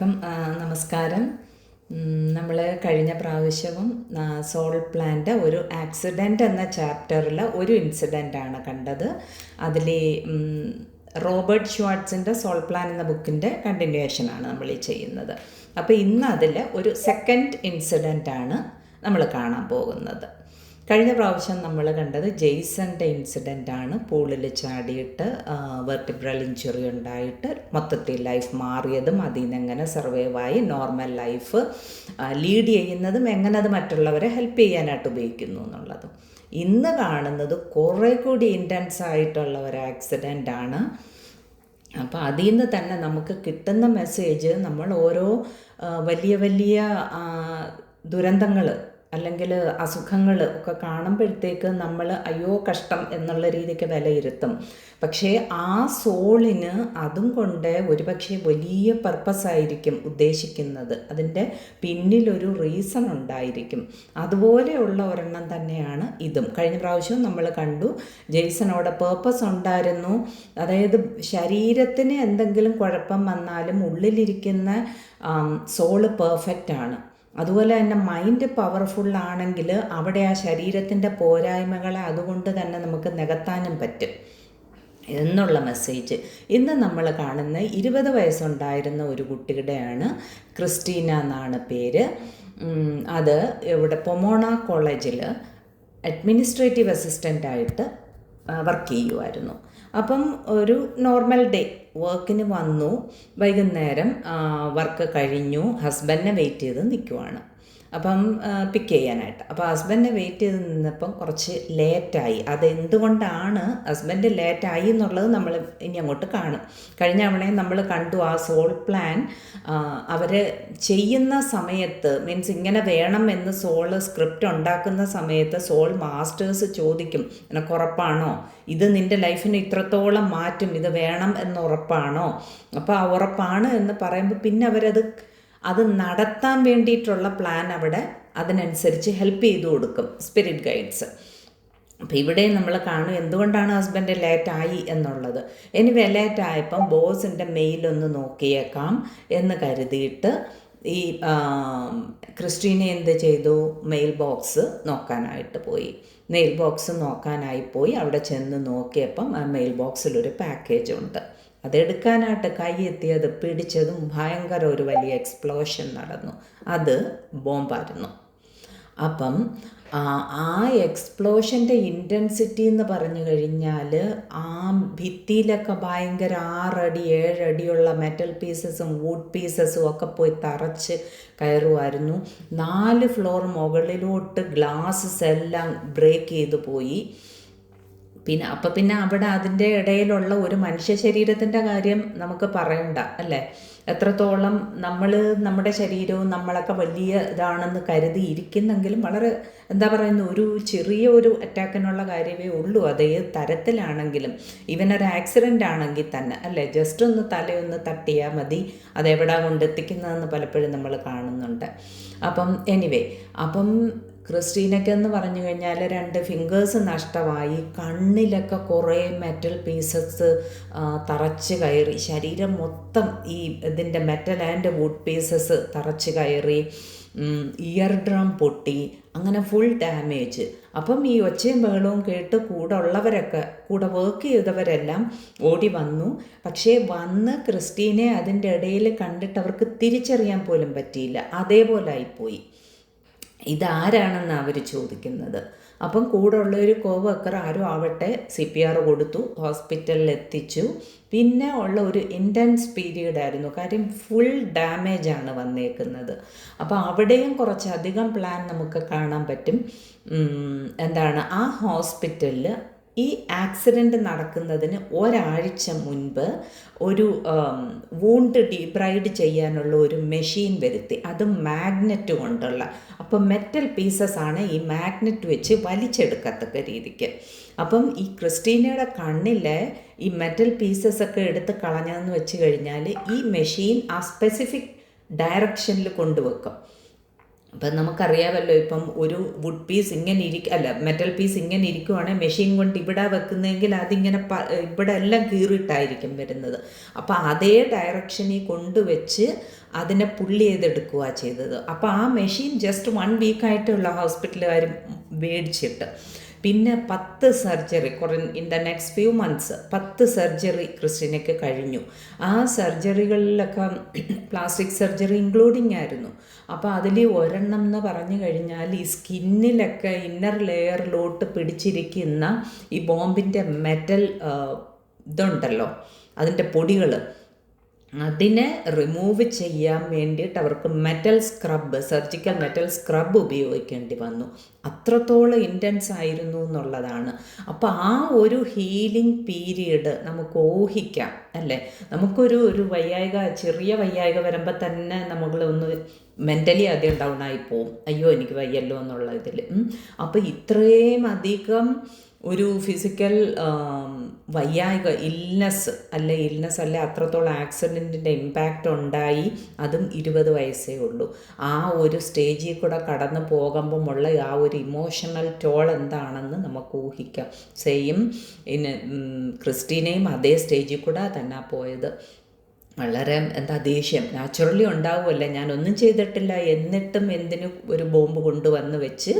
എല്ലാവർക്കും നമസ്കാരം. നമ്മൾ കഴിഞ്ഞ പ്രാവശ്യവും സോൾ പ്ലാൻ്റെ ഒരു ആക്സിഡൻ്റ് എന്ന ചാപ്റ്ററിൽ ഒരു ഇൻസിഡൻ്റാണ് കണ്ടത്. അതിൽ റോബർട്ട് ഷ്വാർട്സിൻ്റെ സോൾ പ്ലാൻ എന്ന ബുക്കിൻ്റെ കണ്ടിന്യൂവേഷനാണ് നമ്മൾ ഈ ചെയ്യുന്നത്. അപ്പോൾ ഇന്ന് അതിൽ ഒരു സെക്കൻഡ് ഇൻസിഡൻ്റാണ് നമ്മൾ കാണാൻ പോകുന്നത്. കഴിഞ്ഞ പ്രാവശ്യം നമ്മൾ കണ്ടത് ജെയ്സൻ്റെ ഇൻസിഡൻ്റാണ്. പൂളിൽ ചാടിയിട്ട് വെർട്ടിബ്രൽ ഇഞ്ചുറി ഉണ്ടായിട്ട് മൊത്തത്തിൽ ലൈഫ് മാറിയതും അതിൽ നിന്ന് എങ്ങനെ സർവൈവായി നോർമൽ ലൈഫ് ലീഡ് ചെയ്യുന്നതും എങ്ങനെ അത് മറ്റുള്ളവരെ ഹെൽപ്പ് ചെയ്യാനായിട്ട് ഉപയോഗിക്കുന്നു എന്നുള്ളതും. ഇന്ന് കാണുന്നത് കുറേ കൂടി ഇൻറ്റൻസ് ആയിട്ടുള്ള ഒരു ആക്സിഡൻ്റാണ്. അപ്പോൾ അതിൽ നിന്ന് തന്നെ നമുക്ക് കിട്ടുന്ന മെസ്സേജ്, നമ്മൾ ഓരോ വലിയ വലിയ ദുരന്തങ്ങൾ അല്ലെങ്കിൽ അസുഖങ്ങൾ ഒക്കെ കാണുമ്പോഴത്തേക്ക് നമ്മൾ അയ്യോ കഷ്ടം എന്നുള്ള രീതിക്ക് വിലയിരുത്തും. പക്ഷേ ആ സോളിന് അതും കൊണ്ട് ഒരുപക്ഷെ വലിയ പർപ്പസായിരിക്കും ഉദ്ദേശിക്കുന്നത്, അതിൻ്റെ പിന്നിലൊരു റീസൺ ഉണ്ടായിരിക്കും. അതുപോലെയുള്ള ഒരെണ്ണം തന്നെയാണ് ഇതും. കഴിഞ്ഞ പ്രാവശ്യവും നമ്മൾ കണ്ടു ജെയ്സനോടെ പേർപ്പസ് ഉണ്ടായിരുന്നു. അതായത് ശരീരത്തിന് എന്തെങ്കിലും കുഴപ്പം വന്നാലും ഉള്ളിലിരിക്കുന്ന സോള് പെർഫെക്റ്റ് ആണ്. അതുപോലെ തന്നെ മൈൻഡ് പവർഫുള്ളാണെങ്കിൽ അവിടെ ആ ശരീരത്തിൻ്റെ പോരായ്മകളെ അതുകൊണ്ട് തന്നെ നമുക്ക് നികത്താനും പറ്റും എന്നുള്ള മെസ്സേജ് ഇന്ന് നമ്മൾ കാണുന്ന 20 വയസ്സുണ്ടായിരുന്ന ഒരു കുട്ടിയുടെയാണ്. ക്രിസ്റ്റീന എന്നാണ് പേര്. അത് ഇവിടെ പൊമോണ കോളേജിൽ അഡ്മിനിസ്ട്രേറ്റീവ് അസിസ്റ്റൻ്റായിട്ട് വർക്ക് ചെയ്യുമായിരുന്നു. അപ്പം ഒരു നോർമൽ ഡേ വർക്കിന് വന്നു, വൈകുന്നേരം വർക്ക് കഴിഞ്ഞു, ഹസ്ബൻഡിനെ വെയിറ്റ് ചെയ്ത് നിൽക്കുവാണ്. അപ്പം പിക്ക് ചെയ്യാനായിട്ട്. അപ്പോൾ ഹസ്ബൻഡിനെ വെയിറ്റ് ചെയ്ത് നിന്നപ്പം കുറച്ച് ലേറ്റായി. അതെന്തുകൊണ്ടാണ് ഹസ്ബൻഡ് ലേറ്റായി എന്നുള്ളത് നമ്മൾ ഇനി അങ്ങോട്ട് കാണും. കഴിഞ്ഞ തവണയും നമ്മൾ കണ്ടു ആ സോൾ പ്ലാൻ അവർ ചെയ്യുന്ന സമയത്ത്, മീൻസ് ഇങ്ങനെ വേണം എന്ന് സോള് സ്ക്രിപ്റ്റ് ഉണ്ടാക്കുന്ന സമയത്ത് സോൾ മാസ്റ്റേഴ്സ് ചോദിക്കും, നിനക്ക് ഉറപ്പാണോ ഇത് നിൻ്റെ ലൈഫിന് ഇത്രത്തോളം മാറ്റും, ഇത് വേണം എന്ന് ഉറപ്പാണോ? അപ്പോൾ ആ ഉറപ്പാണ് എന്ന് പറയുമ്പോൾ പിന്നെ അത് നടത്താൻ വേണ്ടിയിട്ടുള്ള പ്ലാൻ അവിടെ അതിനനുസരിച്ച് ഹെൽപ്പ് ചെയ്തു കൊടുക്കും സ്പിരിറ്റ് ഗൈഡ്സ്. അപ്പോൾ ഇവിടെ നമ്മൾ കാണും എന്തുകൊണ്ടാണ് ഹസ്ബൻഡ് ലേറ്റായി എന്നുള്ളത്. എനിവേ ലേറ്റായപ്പം ബോസിൻ്റെ മെയിലൊന്ന് നോക്കിയേക്കാം എന്ന് കരുതിയിട്ട് ഈ ക്രിസ്റ്റീനെ എന്ത് ചെയ്തു, മെയിൽ ബോക്സ് നോക്കാനായിട്ട് പോയി. മെയിൽ ബോക്സ് നോക്കാനായി പോയി. അവിടെ ചെന്ന് നോക്കിയപ്പം ആ മെയിൽ ബോക്സിലൊരു പാക്കേജ് ഉണ്ട്. അതെടുക്കാനായിട്ട് കൈ എത്തിയത് പിടിച്ചതും ഭയങ്കര ഒരു വലിയ എക്സ്പ്ലോഷൻ നടന്നു. അത് ബോംബായിരുന്നു. അപ്പം ആ എക്സ്പ്ലോഷൻ്റെ ഇൻറ്റൻസിറ്റി എന്ന് പറഞ്ഞു കഴിഞ്ഞാൽ ആ ഭിത്തിയിലൊക്കെ ഭയങ്കര 6 അടി 7 അടിയുള്ള മെറ്റൽ പീസസും വുഡ് പീസസും ഒക്കെ പോയി തറച്ച് കയറുമായിരുന്നു. 4 ഫ്ലോർ മുകളിലോട്ട് ഗ്ലാസ്സസ് എല്ലാം ബ്രേക്ക് ചെയ്തു പോയി. പിന്നെ അവിടെ അതിൻ്റെ ഇടയിലുള്ള ഒരു മനുഷ്യ ശരീരത്തിൻ്റെ കാര്യം നമുക്ക് പറയണ്ട അല്ലേ. എത്രത്തോളം നമ്മുടെ ശരീരവും നമ്മളൊക്കെ വലിയ ഇതാണെന്ന് കരുതി ഇരിക്കുന്നെങ്കിലും വളരെ ഒരു ചെറിയ ഒരു അറ്റാക്കിനുള്ള കാര്യമേ ഉള്ളൂ. അത് ഏത് തരത്തിലാണെങ്കിലും, ഇവനൊരു ആക്സിഡൻ്റ് ആണെങ്കിൽ തന്നെ അല്ലേ, ജസ്റ്റ് ഒന്ന് തലയൊന്ന് തട്ടിയാൽ മതി അതെവിടാ കൊണ്ടെത്തിക്കുന്നതെന്ന് പലപ്പോഴും നമ്മൾ കാണുന്നുണ്ട്. അപ്പം ക്രിസ്റ്റീനയ്ക്കെന്ന് പറഞ്ഞു കഴിഞ്ഞാൽ 2 ഫിംഗേഴ്സ് നഷ്ടമായി, കണ്ണിലൊക്കെ കുറേ മെറ്റൽ പീസസ് തറച്ച് കയറി, ശരീരം മൊത്തം ഈ ഇതിൻ്റെ മെറ്റൽ ആൻഡ് വുഡ് പീസസ് തറച്ച് കയറി, ഇയർ ഡ്രം പൊട്ടി, അങ്ങനെ ഫുൾ ഡാമേജ്. അപ്പം ഈ ഒച്ചയും ബഹളവും കേട്ട് കൂടെ വർക്ക് ചെയ്തവരെല്ലാം ഓടി വന്നു. പക്ഷേ വന്ന് ക്രിസ്റ്റീനെ അതിൻ്റെ ഇടയിൽ കണ്ടിട്ട് അവർക്ക് തിരിച്ചറിയാൻ പോലും പറ്റിയില്ല. അതേപോലെ ആയിപ്പോയി. ഇതാരാണെന്ന് അവർ ചോദിക്കുന്നത്. അപ്പം കൂടെ ഉള്ളൊരു കോവർക്കർ ആരും ആവട്ടെ CPR കൊടുത്തു, ഹോസ്പിറ്റലിൽ എത്തിച്ചു. പിന്നെ ഉള്ള ഒരു ഇൻറ്റൻസ് പീരീഡായിരുന്നു, കാര്യം ഫുൾ ഡാമേജാണ് വന്നേക്കുന്നത്. അപ്പോൾ അവിടെയും കുറച്ചധികം പ്ലാൻ നമുക്ക് കാണാൻ പറ്റും. ആ ഹോസ്പിറ്റലിൽ ഈ ആക്സിഡൻറ്റ് നടക്കുന്നതിന് ഒരാഴ്ച മുൻപ് ഒരു വൂണ്ട് ഡീബ്രൈഡ് ചെയ്യാനുള്ള ഒരു മെഷീൻ വരുത്തി, അത് മാഗ്നറ്റ് കൊണ്ടുള്ള. അപ്പം മെറ്റൽ പീസസാണ് ഈ മാഗ്നറ്റ് വെച്ച് വലിച്ചെടുക്കത്തക്ക രീതിക്ക്. അപ്പം ഈ ക്രിസ്റ്റീനയുടെ കണ്ണിലെ ഈ മെറ്റൽ പീസസൊക്കെ എടുത്ത് കളഞ്ഞതെന്ന് വെച്ച് കഴിഞ്ഞാൽ ഈ മെഷീൻ ആ സ്പെസിഫിക് ഡയറക്ഷനിൽ കൊണ്ടുവെക്കും. അപ്പം നമുക്കറിയാമല്ലോ, ഇപ്പം ഒരു വുഡ് പീസ് ഇങ്ങനെ മെറ്റൽ പീസ് ഇങ്ങനെ ഇരിക്കുവാണെങ്കിൽ മെഷീൻ കൊണ്ട് ഇവിടെ വെക്കുന്നതെങ്കിൽ അതിങ്ങനെ ഇവിടെ എല്ലാം കീറിയിട്ടായിരിക്കും വരുന്നത്. അപ്പോൾ അതേ ഡയറക്ഷനിൽ കൊണ്ടുവച്ച് അതിനെ പുള്ളി ചെയ്തെടുക്കുക ചെയ്തത്. അപ്പോൾ ആ മെഷീൻ ജസ്റ്റ് 1 വീക്കായിട്ടുള്ള ഹോസ്പിറ്റലുകാർ മേടിച്ചിട്ട് പിന്നെ 10 surgery in the next few months 10 surgery ക്രിസ്റ്റീനയ്ക്ക് കഴിഞ്ഞു. ആ സർജറികളിലൊക്കെ പ്ലാസ്റ്റിക് സർജറി ഇൻക്ലൂഡിങ് ആയിരുന്നു. അപ്പോൾ അതിൽ ഒരെണ്ണം എന്ന് പറഞ്ഞു കഴിഞ്ഞാൽ ഈ സ്കിന്നിലൊക്കെ ഇന്നർ ലെയറിലോട്ട് പിടിച്ചിരിക്കുന്ന ഈ ബോംബിൻ്റെ മെറ്റൽ ഇതുണ്ടല്ലോ, അതിൻ്റെ പൊടികൾ, അതിനെ റിമൂവ് ചെയ്യാൻ വേണ്ടിയിട്ട് അവർക്ക് സർജിക്കൽ മെറ്റൽ സ്ക്രബ് ഉപയോഗിക്കേണ്ടി വന്നു. അത്രത്തോളം ഇൻറ്റൻസ് ആയിരുന്നു എന്നുള്ളതാണ്. അപ്പോൾ ആ ഒരു ഹീലിംഗ് പീരീഡ് നമുക്ക് ഊഹിക്കാം അല്ലേ. നമുക്കൊരു ചെറിയ വയ്യായിക വരുമ്പോൾ തന്നെ നമ്മളൊന്ന് മെൻ്റലി ആദ്യം ഡൗൺ ആയി പോവും, അയ്യോ എനിക്ക് വയ്യല്ലോ എന്നുള്ള ഇതിൽ. അപ്പോൾ ഇത്രയും അധികം ഒരു ഫിസിക്കൽ ഇൽനെസ് അല്ല അത്രത്തോളം ആക്സിഡൻറ്റിൻ്റെ ഇമ്പാക്റ്റ് ഉണ്ടായി. അതും 20 വയസ്സേ ഉള്ളൂ. ആ ഒരു സ്റ്റേജിൽ കൂടെ കടന്നു പോകുമ്പമുള്ള ആ ഒരു ഇമോഷണൽ ടോൾ എന്താണെന്ന് നമുക്ക് ഊഹിക്കാം. സെയിം ക്രിസ്റ്റീനയും അതേ സ്റ്റേജിൽ കൂടെ തന്നെ പോയത്. വളരെ ദേഷ്യം നാച്ചുറലി ഉണ്ടാവുമല്ലേ, ഞാനൊന്നും ചെയ്തിട്ടില്ല എന്നിട്ടും എന്തിനു ഒരു ബോംബ് കൊണ്ടുവന്ന് വെച്ച്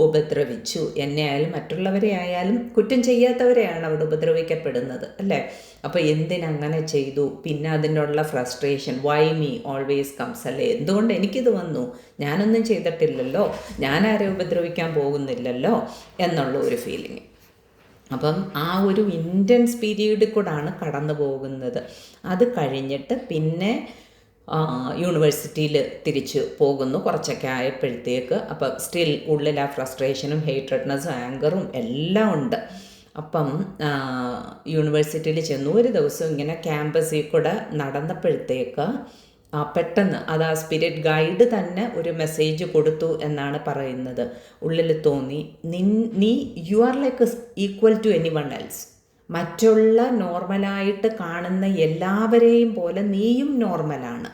ഉപദ്രവിച്ചു. എന്നെ ആയാലും മറ്റുള്ളവരെ ആയാലും കുറ്റം ചെയ്യാത്തവരെയാണ് അവിടെ ഉപദ്രവിക്കപ്പെടുന്നത് അല്ലേ. അപ്പോൾ എന്തിനങ്ങനെ ചെയ്തു? പിന്നെ അതിനുള്ള frustration, Y me always comes അല്ലേ, എന്തുകൊണ്ട് എനിക്കിത് വന്നു, ഞാനൊന്നും ചെയ്തിട്ടില്ലല്ലോ, ഞാനാരെ ഉപദ്രവിക്കാൻ പോകുന്നില്ലല്ലോ എന്നുള്ള ഒരു ഫീലിംഗ്. അപ്പം ആ ഒരു ഇൻറ്റൻസ് പീരീഡിൽ കൂടാണ് കടന്നു പോകുന്നത്. അത് കഴിഞ്ഞിട്ട് പിന്നെ യൂണിവേഴ്സിറ്റിയിൽ തിരിച്ച് പോകുന്നു കുറച്ചൊക്കെ ആയപ്പോഴത്തേക്ക്. അപ്പം സ്റ്റിൽ ഉള്ളിൽ ആ ഫ്രസ്ട്രേഷനും ഹേറ്റ്രെഡ്നെസ്സും ആങ്കറും എല്ലാം ഉണ്ട്. അപ്പം യൂണിവേഴ്സിറ്റിയിൽ ചെന്നു. ഒരു ദിവസം ഇങ്ങനെ ക്യാമ്പസിൽ കൂടെ നടന്നപ്പോഴത്തേക്ക് പെട്ടെന്ന് അത് ആ സ്പിരിറ്റ് ഗൈഡ് തന്നെ ഒരു മെസ്സേജ് കൊടുത്തു എന്നാണ് പറയുന്നത്. ഉള്ളിൽ തോന്നി, you are like equal to anyone else. മറ്റുള്ള നോർമലായിട്ട് കാണുന്ന എല്ലാവരെയും പോലെ നീയും നോർമലാണ്.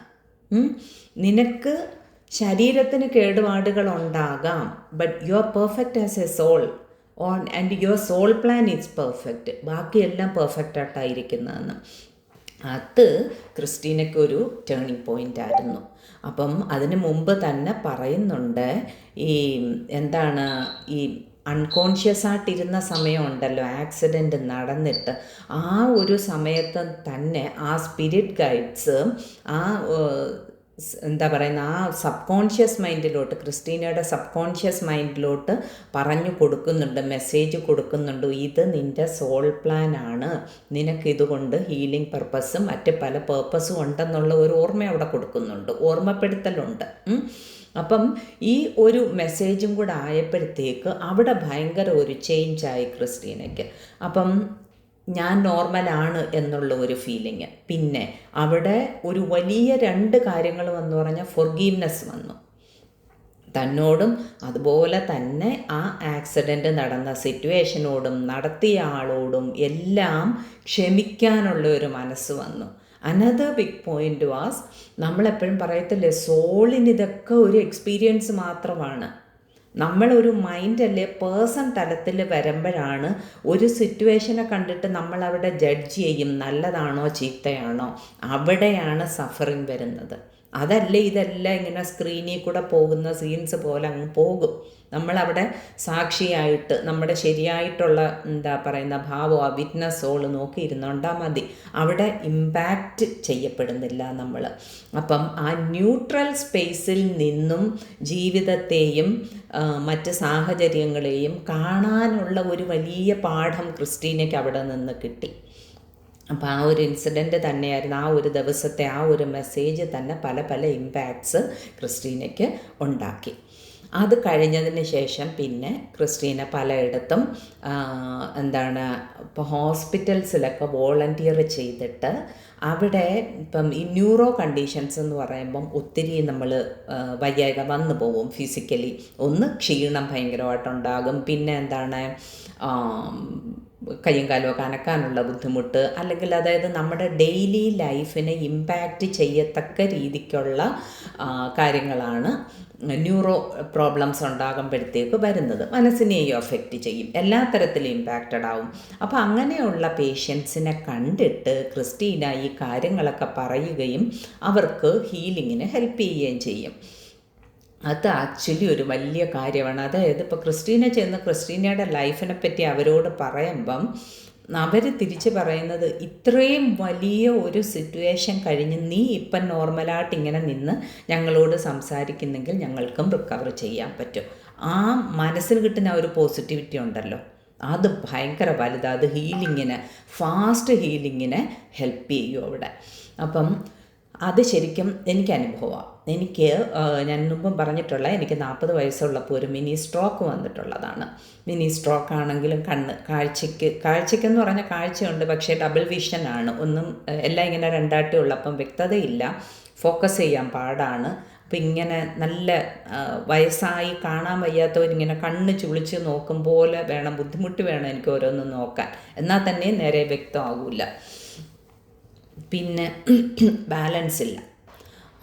നിനക്ക് ശരീരത്തിന് കേടുപാടുകൾ ഉണ്ടാകാം, but you are perfect as a soul and your soul plan is perfect. ബാക്കിയെല്ലാം പെർഫെക്റ്റായിട്ടായിരിക്കുന്നതെന്ന്. അത് ക്രിസ്റ്റീനയ്ക്കൊരു ടേണിംഗ് പോയിൻ്റ് ആയിരുന്നു. അപ്പം അതിന് മുമ്പ് തന്നെ പറയുന്നുണ്ട്, ഈ അൺകോൺഷ്യസ് ആയിട്ടിരുന്ന സമയമുണ്ടല്ലോ ആക്സിഡൻറ്റ് നടന്നിട്ട്, ആ ഒരു സമയത്ത് തന്നെ ആ സ്പിരിറ്റ് ഗൈഡ്സ് ആ സബ് കോൺഷ്യസ് മൈൻഡിലോട്ട്, ക്രിസ്റ്റീനയുടെ സബ് കോൺഷ്യസ് മൈൻഡിലോട്ട് പറഞ്ഞു കൊടുക്കുന്നുണ്ട്, മെസ്സേജ് കൊടുക്കുന്നുണ്ട്. ഇത് നിൻ്റെ സോൾ പ്ലാൻ ആണ്, നിനക്കിതുകൊണ്ട് ഹീലിംഗ് പർപ്പസും മറ്റ് പല പേർപ്പസും ഉണ്ടെന്നുള്ള ഒരു ഓർമ്മ അവിടെ കൊടുക്കുന്നുണ്ട്, ഓർമ്മപ്പെടുത്തലുണ്ട്. അപ്പം ഈ ഒരു മെസ്സേജും കൂടെ ആയപ്പോഴത്തേക്ക് അവിടെ ഭയങ്കര ഒരു ചേഞ്ചായി ക്രിസ്റ്റീനയ്ക്ക്. അപ്പം ഞാൻ നോർമലാണ് എന്നുള്ള ഒരു ഫീലിങ്. പിന്നെ അവിടെ ഒരു വലിയ 2 കാര്യങ്ങൾ വന്നു പറഞ്ഞാൽ ഫൊർഗീവ്നെസ് വന്നു. തന്നോടും അതുപോലെ തന്നെ ആ ആക്സിഡൻറ്റ് നടന്ന സിറ്റുവേഷനോടും നടത്തിയ ആളോടും എല്ലാം ക്ഷമിക്കാനുള്ള ഒരു മനസ്സ് വന്നു. അനദർ ബിഗ് പോയിൻ്റ് വാസ്, നമ്മളെപ്പോഴും പറയത്തില്ലേ സോളിനിതൊക്കെ ഒരു എക്സ്പീരിയൻസ് മാത്രമാണ്. നമ്മളൊരു മൈൻഡല്ലേ പേഴ്സൺ തലത്തിൽ വരുമ്പോഴാണ് ഒരു സിറ്റുവേഷനെ കണ്ടിട്ട് നമ്മളവിടെ ജഡ്ജ് ചെയ്യും, നല്ലതാണോ ചീത്തയാണോ. അവിടെയാണ് സഫറിങ് വരുന്നത്. അതല്ലേ ഇതെല്ലാം ഇങ്ങനെ സ്ക്രീനിൽ കൂടെ പോകുന്ന സീൻസ് പോലെ അങ്ങ് പോകും. നമ്മളവിടെ സാക്ഷിയായിട്ട് നമ്മുടെ ശരിയായിട്ടുള്ള ഭാവം ആ വിറ്റ്നസ് സോൾ നോക്കിയിരുന്നുണ്ടാൽ മതി. അവിടെ ഇമ്പാക്റ്റ് ചെയ്യപ്പെടുന്നില്ല നമ്മൾ. അപ്പം ആ ന്യൂട്രൽ സ്പേസിൽ നിന്നും ജീവിതത്തെയും മറ്റ് സാഹചര്യങ്ങളെയും കാണാനുള്ള ഒരു വലിയ പാഠം ക്രിസ്റ്റീനയ്ക്ക് അവിടെ നിന്ന് കിട്ടി. അപ്പോൾ ആ ഒരു ഇൻസിഡൻറ്റ് തന്നെയായിരുന്നു, ആ ഒരു ദിവസത്തെ ആ ഒരു മെസ്സേജ് തന്നെ പല പല ഇമ്പാക്ട്സ് ക്രിസ്റ്റീനയ്ക്ക് ഉണ്ടാക്കി. അത് കഴിഞ്ഞതിന് ശേഷം പിന്നെ ക്രിസ്റ്റീന പലയിടത്തും ഇപ്പോൾ ഹോസ്പിറ്റൽസിലൊക്കെ വോളണ്ടിയർ ചെയ്തിട്ട് അവിടെ ഇപ്പം ഈ ന്യൂറോ കണ്ടീഷൻസ് എന്ന് പറയുമ്പം ഒത്തിരി നമ്മൾ വയ്യായ്ക വന്നു പോവും. ഫിസിക്കലി ഒന്ന് ക്ഷീണം ഭയങ്കരമായിട്ടുണ്ടാകും, പിന്നെ കയ്യും കാലുമൊക്കെ അനക്കാനുള്ള ബുദ്ധിമുട്ട്, അല്ലെങ്കിൽ അതായത് നമ്മുടെ ഡെയിലി ലൈഫിനെ ഇമ്പാക്റ്റ് ചെയ്യത്തക്ക രീതിക്കുള്ള കാര്യങ്ങളാണ് ന്യൂറോ പ്രോബ്ലംസ് ഉണ്ടാകുമ്പോഴത്തേക്ക് വരുന്നത്. മനസ്സിനെയും അഫക്റ്റ് ചെയ്യും, എല്ലാ തരത്തിലും ഇമ്പാക്റ്റഡ് ആവും. അപ്പോൾ അങ്ങനെയുള്ള പേഷ്യൻസിനെ കണ്ടിട്ട് ക്രിസ്റ്റീന ഈ കാര്യങ്ങളൊക്കെ പറയുകയും അവർക്ക് ഹീലിങ്ങിന് ഹെൽപ്പ് ചെയ്യുകയും ചെയ്യും. അത് ആക്ച്വലി ഒരു വലിയ കാര്യമാണ്. അതായത് ഇപ്പോൾ ക്രിസ്റ്റീന ചെന്ന് ക്രിസ്റ്റീനയുടെ ലൈഫിനെ പറ്റി അവരോട് പറയുമ്പം അവർ തിരിച്ച് പറയുന്നത്, ഇത്രയും വലിയ ഒരു സിറ്റുവേഷൻ കഴിഞ്ഞ് നീ ഇപ്പം നോർമലായിട്ട് ഇങ്ങനെ നിന്ന് ഞങ്ങളോട് സംസാരിക്കുന്നെങ്കിൽ ഞങ്ങൾക്കും റിക്കവർ ചെയ്യാൻ പറ്റും. ആ മനസ്സിൽ കിട്ടുന്ന ഒരു പോസിറ്റിവിറ്റി ഉണ്ടല്ലോ, അത് ഭയങ്കര വലുതാണ്. അത് ഹീലിങ്ങിന്, ഫാസ്റ്റ് ഹീലിങ്ങിന് ഹെൽപ്പ് ചെയ്യും അവിടെ. അപ്പം അത് ശരിക്കും എനിക്ക് അനുഭവമാണ്. ഞാൻ മുമ്പും പറഞ്ഞിട്ടുള്ള, എനിക്ക് 40 വയസ്സുള്ളപ്പോൾ ഒരു മിനി സ്ട്രോക്ക് വന്നിട്ടുള്ളതാണ്. മിനി സ്ട്രോക്ക് ആണെങ്കിലും കാഴ്ചയ്ക്കെന്ന് പറഞ്ഞാൽ കാഴ്ചയുണ്ട്, പക്ഷേ ഡബിൾ വിഷനാണ്. ഒന്നും എല്ലാം ഇങ്ങനെ രണ്ടാട്ടി ഉള്ളപ്പം വ്യക്തതയില്ല, ഫോക്കസ് ചെയ്യാൻ പാടാണ്. അപ്പം ഇങ്ങനെ നല്ല വയസ്സായി കാണാൻ വയ്യാത്തവരിങ്ങനെ കണ്ണ് ചുളിച്ച് നോക്കും പോലെ വേണം, ബുദ്ധിമുട്ട് വേണം എനിക്ക് ഓരോന്നും നോക്കാൻ, എന്നാൽ തന്നെ നേരെ വ്യക്തമാകില്ല. പിന്നെ ബാലൻസ് ഇല്ല.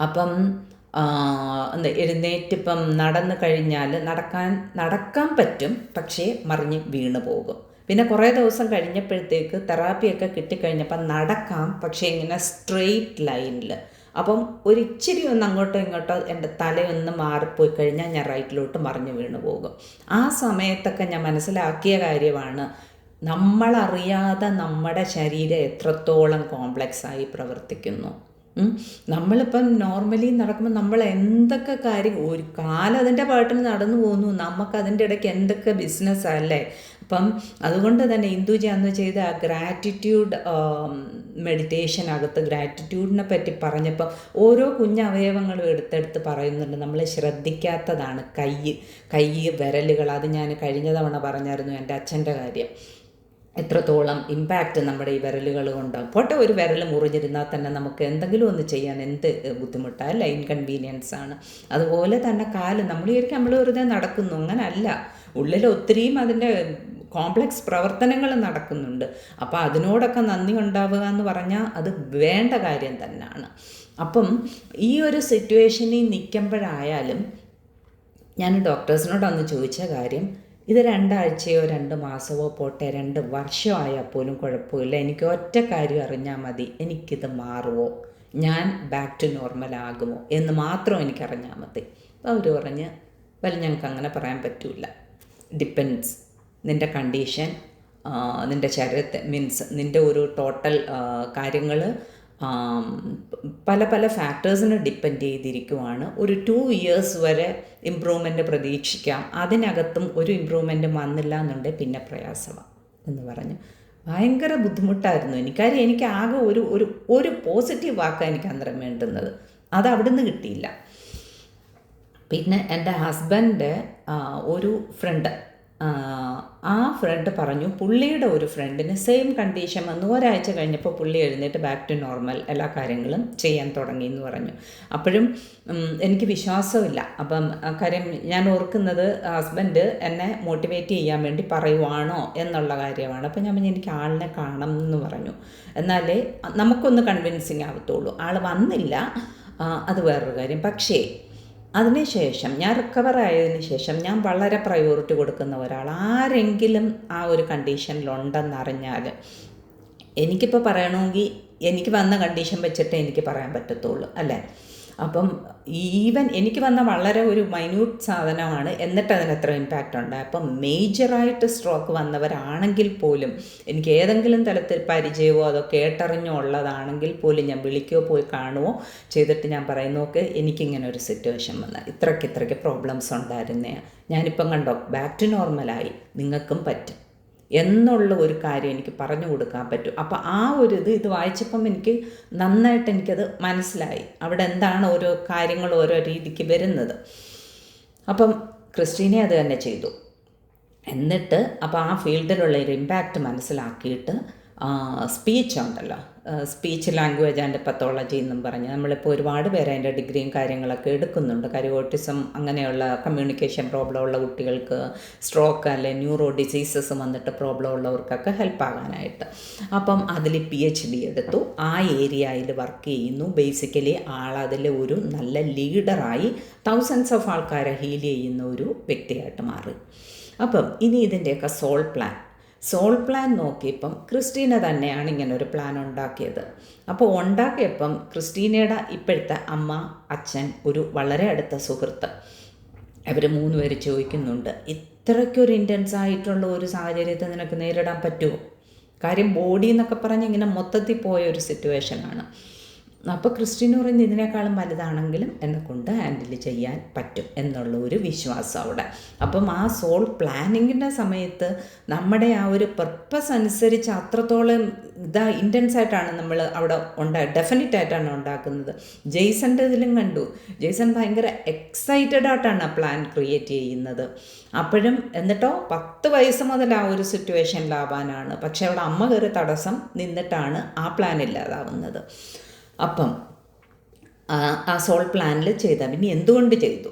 അപ്പം എഴുന്നേറ്റിപ്പം നടന്നു കഴിഞ്ഞാൽ നടക്കാൻ പറ്റും, പക്ഷേ മറിഞ്ഞ് വീണ് പോകും. പിന്നെ കുറേ ദിവസം കഴിഞ്ഞപ്പോഴത്തേക്ക് തെറാപ്പിയൊക്കെ കിട്ടിക്കഴിഞ്ഞപ്പം നടക്കാം, പക്ഷേ ഇങ്ങനെ സ്ട്രെയിറ്റ് ലൈനിൽ. അപ്പം ഒരിച്ചിരി ഒന്ന് അങ്ങോട്ടോ ഇങ്ങോട്ടോ എൻ്റെ തലയൊന്ന് മാറിപ്പോയി കഴിഞ്ഞാൽ ഞാൻ റൈറ്റിലോട്ട് മറിഞ്ഞ് വീണ് പോകും. ആ സമയത്തൊക്കെ ഞാൻ മനസ്സിലാക്കിയ കാര്യമാണ്, നമ്മളറിയാതെ നമ്മുടെ ശരീരം എത്രത്തോളം കോംപ്ലക്സായി പ്രവർത്തിക്കുന്നു. നമ്മളിപ്പം നോർമലി നടക്കുമ്പോൾ നമ്മൾ എന്തൊക്കെ കാര്യം, ഒരു കാലം അതിൻ്റെ പാട്ടിന് നടന്നു പോകുന്നു, നമുക്കതിൻ്റെ ഇടയ്ക്ക് എന്തൊക്കെ ബിസിനസ്സല്ലേ. അപ്പം അതുകൊണ്ട് തന്നെ ഇന്ദുജി അന്ന് ചെയ്ത ആ ഗ്രാറ്റിറ്റ്യൂഡ് മെഡിറ്റേഷനകത്ത് ഗ്രാറ്റിറ്റ്യൂഡിനെ പറ്റി പറഞ്ഞപ്പം ഓരോ കുഞ്ഞവയവങ്ങളും എടുത്തെടുത്ത് പറയുന്നുണ്ട്. നമ്മൾ ശ്രദ്ധിക്കാത്തതാണ് കൈ വിരലുകൾ. അത് ഞാൻ കഴിഞ്ഞ തവണ പറഞ്ഞായിരുന്നു എൻ്റെ അച്ഛൻ്റെ കാര്യം. എത്രത്തോളം ഇമ്പാക്റ്റ് നമ്മുടെ ഈ വിരലുകൾ കൊണ്ടാകും. പോട്ടെ, ഒരു വിരൽ മുറിഞ്ഞിരുന്നാൽ തന്നെ നമുക്ക് എന്തെങ്കിലും ഒന്ന് ചെയ്യാൻ എന്ത് ബുദ്ധിമുട്ടാണ്, അല്ല, ഇൻകൺവീനിയൻസ് ആണ്. അതുപോലെ തന്നെ കാല്, നമ്മൾ വെറുതെ നടക്കുന്നു, അങ്ങനല്ല, ഉള്ളിൽ ഒത്തിരിയും അതിൻ്റെ കോംപ്ലക്സ് പ്രവർത്തനങ്ങൾ നടക്കുന്നുണ്ട്. അപ്പോൾ അതിനോടൊക്കെ നന്ദി ഉണ്ടാവുക എന്ന് പറഞ്ഞാൽ അത് വേണ്ട കാര്യം തന്നെയാണ്. അപ്പം ഈ ഒരു സിറ്റുവേഷനിൽ നിൽക്കുമ്പോഴായാലും ഞാൻ ഡോക്ടേഴ്സിനോട് അന്ന് ചോദിച്ച കാര്യം, ഇത് 2 ആഴ്ചയോ 2 മാസമോ പോട്ടെ 2 വർഷമായാൽ പോലും കുഴപ്പമില്ല, എനിക്ക് ഒറ്റ കാര്യം അറിഞ്ഞാൽ മതി, എനിക്കിത് മാറുമോ, ഞാൻ ബാക്ക് ടു നോർമൽ ആകുമോ എന്ന് മാത്രം എനിക്കറിഞ്ഞാൽ മതി. അപ്പോൾ അവർ പറഞ്ഞ്, ഞങ്ങൾക്ക് അങ്ങനെ പറയാൻ പറ്റില്ല, ഡിപ്പെൻഡ്സ്, നിൻ്റെ കണ്ടീഷൻ, നിൻ്റെ ശരീരത്തെ മീൻസ് നിൻ്റെ ഒരു ടോട്ടൽ കാര്യങ്ങൾ പല ഫാക്ടേഴ്സിനെ ഡിപ്പെൻഡ് ചെയ്തിരിക്കുവാണ്. ഒരു 2 years വരെ ഇമ്പ്രൂവ്മെൻറ്റ് പ്രതീക്ഷിക്കാം, അതിനകത്തും ഒരു ഇമ്പ്രൂവ്മെൻറ്റും വന്നില്ല എന്നുണ്ടെങ്കിൽ പിന്നെ പ്രയാസമാണ് എന്ന് പറഞ്ഞു. ഭയങ്കര ബുദ്ധിമുട്ടായിരുന്നു എനിക്കാര്യം. എനിക്ക് ആകെ ഒരു പോസിറ്റീവ് വാക്കാണ് എനിക്ക് അന്നേരം വേണ്ടുന്നത്, അത് അവിടുന്ന് കിട്ടിയില്ല. പിന്നെ എൻ്റെ ഹസ്ബൻഡ് ഒരു ഫ്രണ്ട്, ആ ഫ്രണ്ട് പറഞ്ഞു, പുള്ളിയുടെ ഒരു ഫ്രണ്ടിന് സെയിം കണ്ടീഷൻ വന്നു, ഒരാഴ്ച കഴിഞ്ഞപ്പോൾ പുള്ളി എഴുന്നേറ്റ് ബാക്ക് ടു നോർമൽ എല്ലാ കാര്യങ്ങളും ചെയ്യാൻ തുടങ്ങി എന്ന് പറഞ്ഞു. അപ്പോഴും എനിക്ക് വിശ്വാസമില്ല. അപ്പം കാര്യം ഞാൻ ഓർക്കുന്നത്, ഹസ്ബൻഡ് എന്നെ മോട്ടിവേറ്റ് ചെയ്യാൻ വേണ്ടി പറയുവാണോ എന്നുള്ള കാര്യമാണ്. അപ്പം ഞാൻ പറഞ്ഞു, എനിക്ക് ആളിനെ കാണണം എന്ന് പറഞ്ഞു, എന്നാലേ നമുക്കൊന്ന് കൺവിൻസിങ് ആവത്തുള്ളൂ. ആൾ വന്നില്ല, അത് വേറൊരു കാര്യം. പക്ഷേ അതിനുശേഷം ഞാൻ റിക്കവർ ആയതിനു ശേഷം ഞാൻ വളരെ പ്രയോറിറ്റി കൊടുക്കുന്ന ഒരാൾ, ആരെങ്കിലും ആ ഒരു കണ്ടീഷനിലുണ്ടെന്നറിഞ്ഞാൽ എനിക്കിപ്പോൾ പറയണമെങ്കിൽ എനിക്ക് വന്ന കണ്ടീഷൻ വെച്ചിട്ടേ എനിക്ക് പറയാൻ പറ്റത്തുള്ളൂ, അല്ലേ. അപ്പം ഈവൻ എനിക്ക് വന്ന വളരെ ഒരു മൈന്യൂട്ട് സാധനമാണ്, എന്നിട്ട് അതിന് എത്ര ഇമ്പാക്റ്റ് ഉണ്ട്. അപ്പം മേജറായിട്ട് സ്ട്രോക്ക് വന്നവരാണെങ്കിൽ പോലും എനിക്ക് ഏതെങ്കിലും തരത്തിൽ പരിചയമോ അതോ കേട്ടറിഞ്ഞോ ഉള്ളതാണെങ്കിൽ പോലും ഞാൻ വിളിക്കുകയോ പോയി കാണുകയോ ചെയ്തിട്ട് ഞാൻ പറയുന്നതൊക്കെ എനിക്കിങ്ങനെ ഒരു സിറ്റുവേഷൻ വന്നാൽ ഇത്രയ്ക്ക് പ്രോബ്ലംസ് ഉണ്ടായിരുന്നേ, ഞാനിപ്പം കണ്ടോ ബാക്ക് ടു നോർമലായി, നിങ്ങൾക്കും പറ്റും എന്നുള്ള ഒരു കാര്യം എനിക്ക് പറഞ്ഞു കൊടുക്കാൻ പറ്റും. അപ്പോൾ ആ ഒരു ഇത് വായിച്ചപ്പം എനിക്ക് നന്നായിട്ട് എനിക്കത് മനസ്സിലായി, അവിടെ എന്താണ് ഓരോ കാര്യങ്ങൾ ഓരോ രീതിക്ക് വരുന്നത്. അപ്പം ക്രിസ്റ്റീനെ അത് തന്നെ ചെയ്തു. എന്നിട്ട് അപ്പോൾ ആ ഫീൽഡിലുള്ള ഒരു ഇമ്പാക്റ്റ് മനസ്സിലാക്കിയിട്ട് സ്പീച്ച് ഉണ്ടല്ലോ, സ്പീച്ച് ലാംഗ്വേജ് ആൻഡ് പത്തോളജി എന്നും പറഞ്ഞ് നമ്മളിപ്പോൾ ഒരുപാട് പേര് അതിൻ്റെ ഡിഗ്രിയും കാര്യങ്ങളൊക്കെ എടുക്കുന്നുണ്ട്. കാര്യം ഓട്ടിസം അങ്ങനെയുള്ള കമ്മ്യൂണിക്കേഷൻ പ്രോബ്ലം ഉള്ള കുട്ടികൾക്ക്, സ്ട്രോക്ക് അല്ലെ ന്യൂറോ ഡിസീസസ് വന്നിട്ട് പ്രോബ്ലം ഉള്ളവർക്കൊക്കെ ഹെൽപ്പ് ആകാനായിട്ട്. അപ്പം അതിൽ PhD എടുത്തു, ആ ഏരിയയിൽ വർക്ക് ചെയ്യുന്നു. ബേസിക്കലി ആളതിൽ ഒരു നല്ല ലീഡറായി തൗസൻഡ്സ് ഓഫ് ആൾക്കാരെ ഹീൽ ചെയ്യുന്ന ഒരു വ്യക്തിയായിട്ട് മാറി. അപ്പം ഇനി ഇതിൻ്റെയൊക്കെ സോൾ പ്ലാൻ നോക്കിയപ്പം ക്രിസ്റ്റീന തന്നെയാണ് ഇങ്ങനൊരു പ്ലാൻ ഉണ്ടാക്കിയത്. അപ്പോൾ ഉണ്ടാക്കിയപ്പം ക്രിസ്റ്റീനയുടെ ഇപ്പോഴത്തെ അമ്മ, അച്ഛൻ, ഒരു വളരെ അടുത്ത സുഹൃത്ത്, അവർ 3 പേര് ചോദിക്കുന്നുണ്ട്, ഇത്രയ്ക്കൊരു ഇൻറ്റൻസ് ആയിട്ടുള്ള ഒരു സാഹചര്യത്തെ നിനക്ക് നേരിടാൻ പറ്റുമോ? കാര്യം ബോഡി എന്നൊക്കെ പറഞ്ഞ് ഇങ്ങനെ മൊത്തത്തിൽ പോയ ഒരു സിറ്റുവേഷനാണ്. അപ്പോൾ ക്രിസ്റ്റീന പറയുന്നത് ഇതിനേക്കാളും വലുതാണെങ്കിലും എന്നെക്കൊണ്ട് ഹാൻഡിൽ ചെയ്യാൻ പറ്റും എന്നുള്ള ഒരു വിശ്വാസം അവിടെ. അപ്പം ആ സോൾ പ്ലാനിങ്ങിൻ്റെ സമയത്ത് നമ്മുടെ ആ ഒരു പർപ്പസ് അനുസരിച്ച് അത്രത്തോളം ഇൻറ്റൻസ് ആയിട്ടാണ് നമ്മൾ അവിടെ ഡെഫിനറ്റ് ആയിട്ടാണ് ഉണ്ടാക്കുന്നത്. ജെയ്സൻ്റെ ഇതിലും കണ്ടു, ജെയ്സൺ ഭയങ്കര എക്സൈറ്റഡ് ആയിട്ടാണ് ആ പ്ലാൻ ക്രിയേറ്റ് ചെയ്യുന്നത്. അപ്പോഴും എന്നിട്ടോ 10 വയസ്സ് മുതൽ ആ ഒരു സിറ്റുവേഷനിലാവാനാണ്. പക്ഷെ അവിടെ അമ്മ കയറി തടസ്സം നിന്നിട്ടാണ് ആ പ്ലാൻ ഇല്ലാതാവുന്നത്. അപ്പം ആ സോൾ പ്ലാനിൽ ചെയ്താൽ ഇനി എന്തുകൊണ്ട് ചെയ്തു?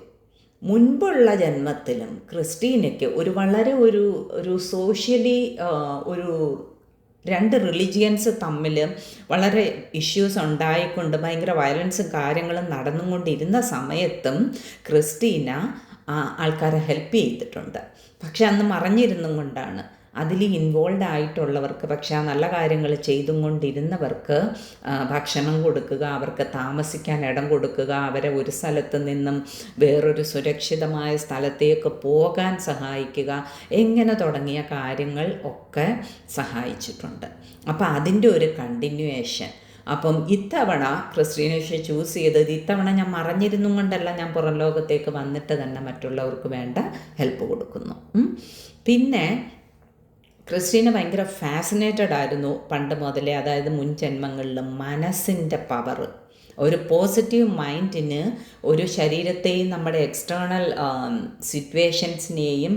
മുൻപുള്ള ജന്മത്തിലും ക്രിസ്റ്റീനയ്ക്ക് വളരെ ഒരു സോഷ്യലി ഒരു 2 റിലിജിയൻസ് തമ്മിൽ വളരെ ഇഷ്യൂസ് ഉണ്ടായിക്കൊണ്ട് ഭയങ്കര വയലൻസും കാര്യങ്ങളും നടന്നുകൊണ്ടിരുന്ന സമയത്തും ക്രിസ്റ്റീന ആൾക്കാരെ ഹെൽപ്പ് ചെയ്തിട്ടുണ്ട്. പക്ഷെ അന്ന് മറഞ്ഞിരുന്നും കൊണ്ടാണ്. അതിൽ ഇൻവോൾവ് ആയിട്ടുള്ളവർക്ക്, പക്ഷെ ആ നല്ല കാര്യങ്ങൾ ചെയ്തും കൊണ്ടിരുന്നവർക്ക് ഭക്ഷണം കൊടുക്കുക, അവർക്ക് താമസിക്കാൻ ഇടം കൊടുക്കുക, അവരെ ഒരു സ്ഥലത്ത് നിന്നും വേറൊരു സുരക്ഷിതമായ സ്ഥലത്തേക്ക് പോകാൻ സഹായിക്കുക, എങ്ങനെ തുടങ്ങിയ കാര്യങ്ങൾ ഒക്കെ സഹായിച്ചിട്ടുണ്ട്. അപ്പോൾ അതിൻ്റെ ഒരു കണ്ടിന്യൂവേഷൻ. അപ്പം ഇത്തവണ ക്രിസ്റ്റീനയെ ചൂസ് ചെയ്തത്, ഇത്തവണ ഞാൻ മറഞ്ഞിരുന്നും കൊണ്ടല്ല, ഞാൻ പുറം ലോകത്തേക്ക് വന്നിട്ട് തന്നെ മറ്റുള്ളവർക്ക് വേണ്ട ഹെൽപ്പ് കൊടുക്കുന്നു. പിന്നെ ക്രിസ്റ്റീന ഭയങ്കര ഫാസിനേറ്റഡ് ആയിരുന്നു പണ്ട് മുതലേ, അതായത് മുൻ ജന്മങ്ങളിലും മനസ്സിൻ്റെ പവർ, ഒരു പോസിറ്റീവ് മൈൻഡിന് ഒരു ശരീരത്തെയും നമ്മുടെ എക്സ്റ്റേണൽ സിറ്റുവേഷൻസിനെയും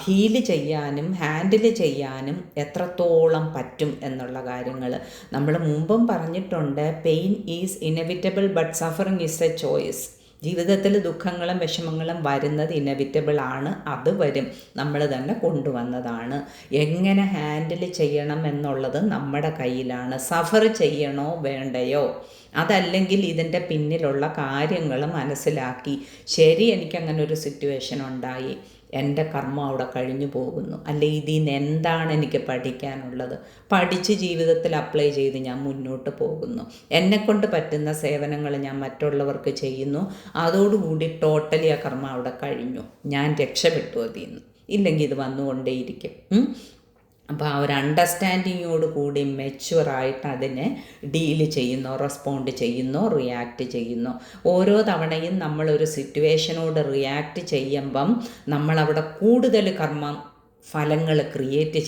ഹീൽ ചെയ്യാനും ഹാൻഡിൽ ചെയ്യാനും എത്രത്തോളം പറ്റും എന്നുള്ള കാര്യങ്ങൾ നമ്മൾ മുമ്പും പറഞ്ഞിട്ടുണ്ട്. Pain is inevitable but suffering is A choice. ജീവിതത്തിൽ ദുഃഖങ്ങളും വിഷമങ്ങളും വരുന്നത് ഇനെവിറ്റബിൾ ആണ്, അത് വരും, നമ്മൾ തന്നെ കൊണ്ടുവന്നതാണ്. എങ്ങനെ ഹാൻഡിൽ ചെയ്യണം എന്നുള്ളത് നമ്മുടെ കയ്യിലാണ്. സഫർ ചെയ്യണോ വേണ്ടയോ, അതല്ലെങ്കിൽ ഇതിൻ്റെ പിന്നിലുള്ള കാര്യങ്ങൾ മനസ്സിലാക്കി, ശരി എനിക്കങ്ങനെ ഒരു സിറ്റുവേഷൻ ഉണ്ടായി, എൻ്റെ കർമ്മം അവിടെ കഴിഞ്ഞു പോകുന്നു, അല്ലെ ഇതിൽ നിന്ന് എന്താണ് എനിക്ക് പഠിക്കാനുള്ളത്, പഠിച്ച് ജീവിതത്തിൽ അപ്ലൈ ചെയ്ത് ഞാൻ മുന്നോട്ട് പോകുന്നു, എന്നെക്കൊണ്ട് പറ്റുന്ന സേവനങ്ങൾ ഞാൻ മറ്റുള്ളവർക്ക് ചെയ്യുന്നു, അതോടുകൂടി ടോട്ടലി ആ കർമ്മം അവിടെ കഴിഞ്ഞു, ഞാൻ രക്ഷപ്പെട്ടു അതിൽ നിന്ന്, ഇല്ലെങ്കിൽ ഇത് വന്നുകൊണ്ടേയിരിക്കും. അപ്പോൾ ആ ഒരു അണ്ടർസ്റ്റാൻഡിങ്ങോട് കൂടി മെച്യൂറായിട്ട് അതിനെ ഡീല് ചെയ്യുന്നോ, റെസ്പോണ്ട് ചെയ്യുന്നോ, റിയാക്റ്റ് ചെയ്യുന്നോ. ഓരോ തവണയും നമ്മളൊരു സിറ്റുവേഷനോട് റിയാക്റ്റ് ചെയ്യുമ്പം നമ്മളവിടെ കൂടുതൽ ഫലങ്ങൾ ക്രിയേറ്റ്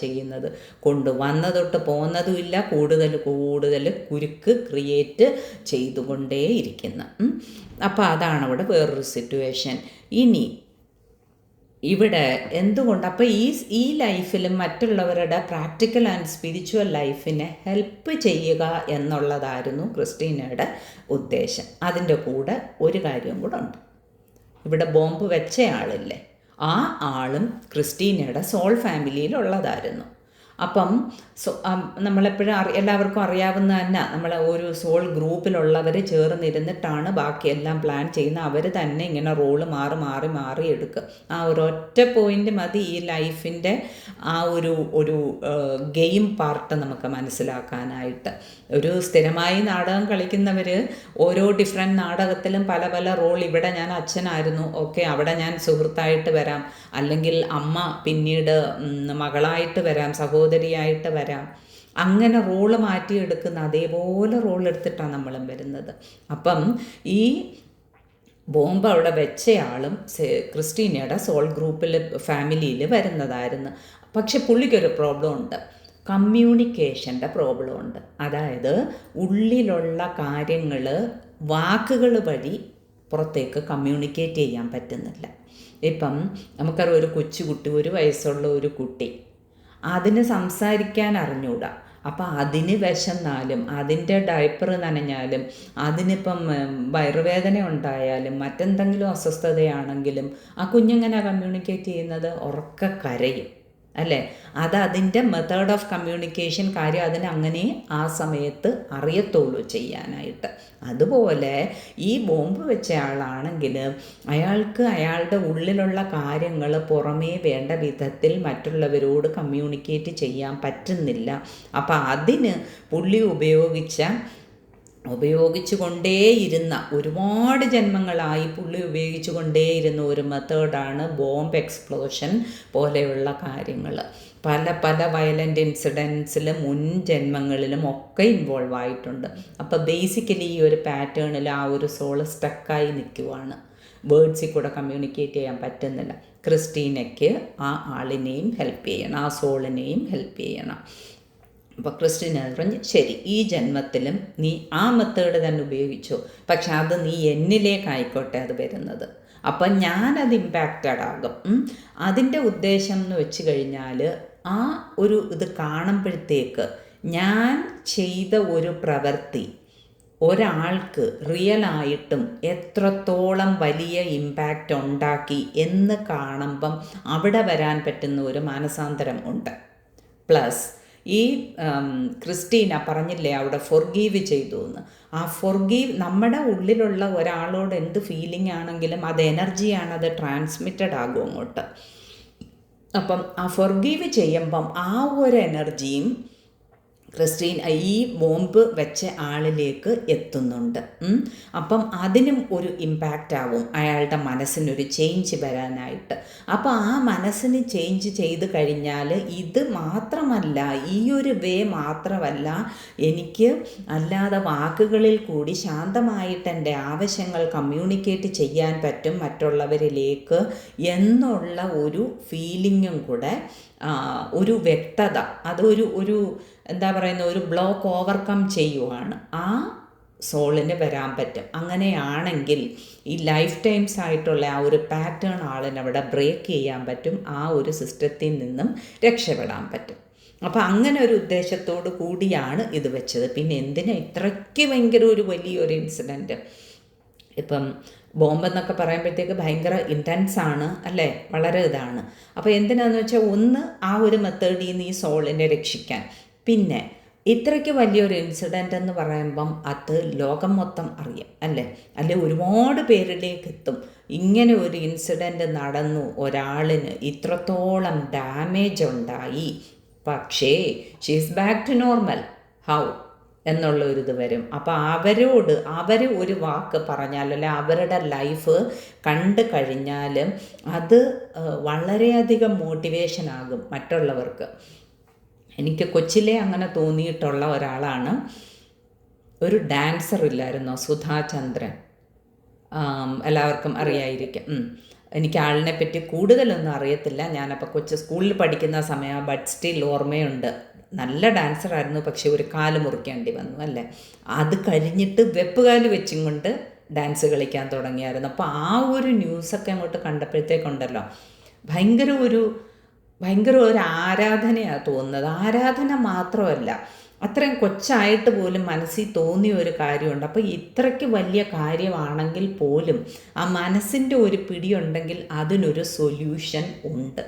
ചെയ്യുന്നത്. കൊണ്ടുവന്നതൊട്ട് പോകുന്നതുമില്ല, കൂടുതൽ കുരുക്ക് ക്രിയേറ്റ് ചെയ്തുകൊണ്ടേയിരിക്കുന്നു. അപ്പോൾ അതാണ് അവിടെ വേറൊരു സിറ്റുവേഷൻ. ഇനി ഇവിടെ എന്തുകൊണ്ട് അപ്പോൾ ഈ ലൈഫിലും മറ്റുള്ളവരുടെ പ്രാക്ടിക്കൽ ആൻഡ് സ്പിരിച്വൽ ലൈഫിനെ ഹെൽപ്പ് ചെയ്യുക എന്നുള്ളതായിരുന്നു ക്രിസ്റ്റീനയുടെ ഉദ്ദേശം. അതിൻ്റെ കൂടെ ഒരു കാര്യം കൂടെ ഉണ്ട്. ഇവിടെ ബോംബ് വെച്ച ആളില്ലേ, ആ ആളും ക്രിസ്റ്റീനയുടെ സോൾ ഫാമിലിയിലുള്ളതായിരുന്നു. അപ്പം നമ്മളെപ്പോഴും എല്ലാവർക്കും അറിയാവുന്ന തന്നെ, നമ്മളെ ഒരു സോൾ ഗ്രൂപ്പിലുള്ളവർ ചേർന്നിരുന്നിട്ടാണ് ബാക്കിയെല്ലാം പ്ലാൻ ചെയ്യുന്നത്. അവർ തന്നെ ഇങ്ങനെ റോള് മാറി എടുക്കുക. ആ ഒരൊറ്റ പോയിൻ്റ് മതി ഈ ലൈഫിൻ്റെ ആ ഒരു ഗെയിം പാർട്ട് നമുക്ക് മനസ്സിലാക്കാനായിട്ട്. ഒരു സ്ഥിരമായി നാടകം കളിക്കുന്നവർ ഓരോ ഡിഫറെൻറ്റ് നാടകത്തിലും പല റോൾ, ഇവിടെ ഞാൻ അച്ഛനായിരുന്നു, ഓക്കെ, അവിടെ ഞാൻ സുഹൃത്തായിട്ട് വരാം, അല്ലെങ്കിൽ അമ്മ പിന്നീട് മകളായിട്ട് വരാം, സഹോദരിയായിട്ട് വരാം, അങ്ങനെ റോള് മാറ്റിയെടുക്കുന്ന അതേപോലെ റോൾ എടുത്തിട്ടാണ് നമ്മളും വരുന്നത്. അപ്പം ഈ ബോംബ് അവിടെ വെച്ചയാളും ക്രിസ്റ്റീനയുടെ സോൾ ഫാമിലിയിൽ വരുന്നതായിരുന്നു. പക്ഷെ പുള്ളിക്കൊരു പ്രോബ്ലം ഉണ്ട്, കമ്മ്യൂണിക്കേഷൻ്റെ പ്രോബ്ലം ഉണ്ട്. അതായത് ഉള്ളിലുള്ള കാര്യങ്ങൾ വാക്കുകൾ വഴി പുറത്തേക്ക് കമ്മ്യൂണിക്കേറ്റ് ചെയ്യാൻ പറ്റുന്നില്ല. ഇപ്പം നമുക്കറിയാം, ഒരു കൊച്ചുകുട്ടി, 1 വയസ്സുള്ള ഒരു കുട്ടി, അതിന് സംസാരിക്കാൻ അറിഞ്ഞൂടാ. അപ്പം അതിന് വിശന്നാലും അതിൻ്റെ ഡയപ്പർ നനഞ്ഞാലും അതിനിപ്പം വയറുവേദന ഉണ്ടായാലും മറ്റെന്തെങ്കിലും അസ്വസ്ഥതയാണെങ്കിലും ആ കുഞ്ഞെങ്ങനെ കമ്മ്യൂണിക്കേറ്റ് ചെയ്യുന്നത്? ഉറക്കെ കരയും അല്ലേ? അത് അതിൻ്റെ മെത്തേഡ് ഓഫ് കമ്മ്യൂണിക്കേഷൻ കാര്യം അതിന് അങ്ങനെ ആ സമയത്ത് അറിയത്തുള്ളൂ ചെയ്യാനായിട്ട്. അതുപോലെ ഈ ബോംബ് വെച്ച ആളാണെങ്കിൽ അയാൾക്ക് അയാളുടെ ഉള്ളിലുള്ള കാര്യങ്ങൾ പുറമേ വേണ്ട വിധത്തിൽ മറ്റുള്ളവരോട് കമ്മ്യൂണിക്കേറ്റ് ചെയ്യാൻ പറ്റുന്നില്ല. അപ്പം അതിന് പുള്ളി ഉപയോഗിച്ചു കൊണ്ടേയിരുന്ന ഒരുപാട് ജന്മങ്ങളായി പുള്ളി ഉപയോഗിച്ചു കൊണ്ടേയിരുന്ന ഒരു മെത്തേഡാണ് ബോംബ് എക്സ്പ്ലോഷൻ പോലെയുള്ള കാര്യങ്ങൾ. പല വയലൻ്റ് ഇൻസിഡൻസിൽ മുൻ ജന്മങ്ങളിലും ഒക്കെ ഇൻവോൾവ് ആയിട്ടുണ്ട്. അപ്പോൾ ബേസിക്കലി ഈ ഒരു പാറ്റേണിൽ ആ ഒരു സോള് സ്റ്റക്കായി നിൽക്കുവാണ്. വേർഡ്സിൽ കൂടെ കമ്മ്യൂണിക്കേറ്റ് ചെയ്യാൻ പറ്റുന്നില്ല. ക്രിസ്റ്റീനയ്ക്ക് ആ ആളിനെയും ഹെൽപ്പ് ചെയ്യണം, ആ സോളിനെയും ഹെൽപ്പ് ചെയ്യണം. അപ്പോൾ ക്രിസ്റ്റീന പറഞ്ഞ് ശരി, ഈ ജന്മത്തിലും നീ ആ മെത്തേഡ് തന്നെ ഉപയോഗിച്ചു, പക്ഷെ അത് നീ എന്നിലേക്കായിക്കോട്ടെ അത് വരുന്നത്. അപ്പം ഞാനത് ഇമ്പാക്റ്റഡ് ആകും. അതിൻ്റെ ഉദ്ദേശം എന്ന് വെച്ച് കഴിഞ്ഞാൽ ആ ഒരു ഇത് കാണുമ്പോഴത്തേക്ക് ഞാൻ ചെയ്ത ഒരു പ്രവൃത്തി ഒരാൾക്ക് റിയലായിട്ടും എത്രത്തോളം വലിയ ഇമ്പാക്റ്റ് ഉണ്ടാക്കി എന്ന് കാണുമ്പം അവിടെ വരാൻ പറ്റുന്ന ഒരു മാനസാന്തരം ഉണ്ട്. പ്ലസ് ഈ ക്രിസ്റ്റീന പറഞ്ഞില്ലേ അവിടെ ഫൊർഗീവ് ചെയ്തു എന്ന്. ആ ഫൊർഗീവ് നമ്മുടെ ഉള്ളിലുള്ള ഒരാളോട് എന്ത് ഫീലിംഗ് ആണെങ്കിലും അത് എനർജിയാണ്, അത് ട്രാൻസ്മിറ്റഡ് ആകും അങ്ങോട്ട്. അപ്പം ആ ഫൊർഗീവ് ചെയ്യുമ്പം ആ ഒരു എനർജിയും ക്രിസ്റ്റീൻ ഈ ബോംബ് വെച്ച ആളിലേക്ക് എത്തുന്നുണ്ട്. അപ്പം അതിനും ഒരു ഇമ്പാക്റ്റ് ആവും അയാളുടെ മനസ്സിനൊരു ചേഞ്ച് വരാനായിട്ട്. അപ്പോൾ ആ മനസ്സിന് ചേഞ്ച് ചെയ്ത് കഴിഞ്ഞാൽ ഇത് മാത്രമല്ല, ഈ ഒരു വേ മാത്രമല്ല, എനിക്ക് അല്ലാതെ വാക്കുകളിൽ കൂടി ശാന്തമായിട്ട് എൻ്റെ ആവശ്യങ്ങൾ കമ്മ്യൂണിക്കേറ്റ് ചെയ്യാൻ പറ്റും മറ്റുള്ളവരിലേക്ക് എന്നുള്ള ഒരു ഫീലിങ്ങും കൂടെ, ഒരു വ്യക്തത, അതൊരു എന്താ പറയുന്ന ഒരു ബ്ലോക്ക് ഓവർകം ചെയ്യുവാണ് ആ സോളിന് വരാൻ പറ്റും. അങ്ങനെയാണെങ്കിൽ ഈ ലൈഫ് ടൈംസ് ആയിട്ടുള്ള ആ ഒരു പാറ്റേൺ ആളിനവിടെ ബ്രേക്ക് ചെയ്യാൻ പറ്റും, ആ ഒരു സിസ്റ്റത്തിൽ നിന്നും രക്ഷപ്പെടാൻ പറ്റും. അപ്പോൾ അങ്ങനെ ഒരു ഉദ്ദേശത്തോടു കൂടിയാണ് ഇത് വെച്ചത്. പിന്നെ എന്തിനാ ഇത്രയ്ക്ക് ഭയങ്കര ഒരു വലിയൊരു ഇൻസിഡൻറ്റ്? ഇപ്പം ബോംബെന്നൊക്കെ പറയുമ്പോഴത്തേക്ക് ഭയങ്കര ഇൻറ്റൻസാണ് അല്ലേ, വളരെ ഇതാണ്. അപ്പോൾ എന്തിനാന്ന് വെച്ചാൽ ഒന്ന് ആ ഒരു മെത്തേഡിൽ നിന്ന് ഈ സോളിനെ രക്ഷിക്കാൻ, പിന്നെ ഇത്രയ്ക്ക് വലിയൊരു ഇൻസിഡൻ്റ് എന്ന് പറയുമ്പം അത് ലോകം മൊത്തം അറിയാം അല്ലേ ഒരുപാട് പേരിലേക്ക് എത്തും. ഇങ്ങനെ ഒരു ഇൻസിഡൻറ്റ് നടന്നു, ഒരാളിന് ഇത്രത്തോളം ഡാമേജ് ഉണ്ടായി, പക്ഷേ she is back to normal, how എന്നുള്ളൊരിത് വരും. അപ്പോൾ അവർ ഒരു വാക്ക് പറഞ്ഞാൽ അല്ലെ അവരുടെ ലൈഫ് കണ്ടു കഴിഞ്ഞാൽ അത് വളരെയധികം മോട്ടിവേഷനാകും മറ്റുള്ളവർക്ക്. എനിക്ക് കൊച്ചിലെ അങ്ങനെ തോന്നിയിട്ടുള്ള ഒരാളാണ്, ഒരു ഡാൻസർ ഇല്ലായിരുന്നോ, സുധാചന്ദ്രൻ, എല്ലാവർക്കും അറിയായിരിക്കും. എനിക്ക് ആളിനെ പറ്റി കൂടുതലൊന്നും അറിയത്തില്ല, ഞാനപ്പോൾ സ്കൂളിൽ പഠിക്കുന്ന സമയം, ബട്ട് സ്റ്റിൽ ഓർമ്മയുണ്ട്. നല്ല ഡാൻസറായിരുന്നു, പക്ഷെ ഒരു കാല് മുറിക്കേണ്ടി വന്നു അല്ലേ. അത് കഴിഞ്ഞിട്ട് വെപ്പുകാല് വെച്ചും കൊണ്ട് ഡാൻസ് കളിക്കാൻ തുടങ്ങിയായിരുന്നു. അപ്പോൾ ആ ഒരു ന്യൂസൊക്കെ അങ്ങോട്ട് കണ്ടപ്പോഴത്തേക്കുണ്ടല്ലോ ഭയങ്കര ഒരു ആരാധനയാണ് തോന്നുന്നത്. ആരാധന മാത്രമല്ല, അത്രയും കൊച്ചായിട്ട് പോലും മനസ്സിൽ തോന്നിയ ഒരു കാര്യമുണ്ട്. അപ്പോൾ ഇത്രയ്ക്ക് വലിയ കാര്യമാണെങ്കിൽ പോലും ആ മനസ്സിൻ്റെ ഒരു പിടിയുണ്ടെങ്കിൽ അതിനൊരു സൊല്യൂഷൻ ഉണ്ട്.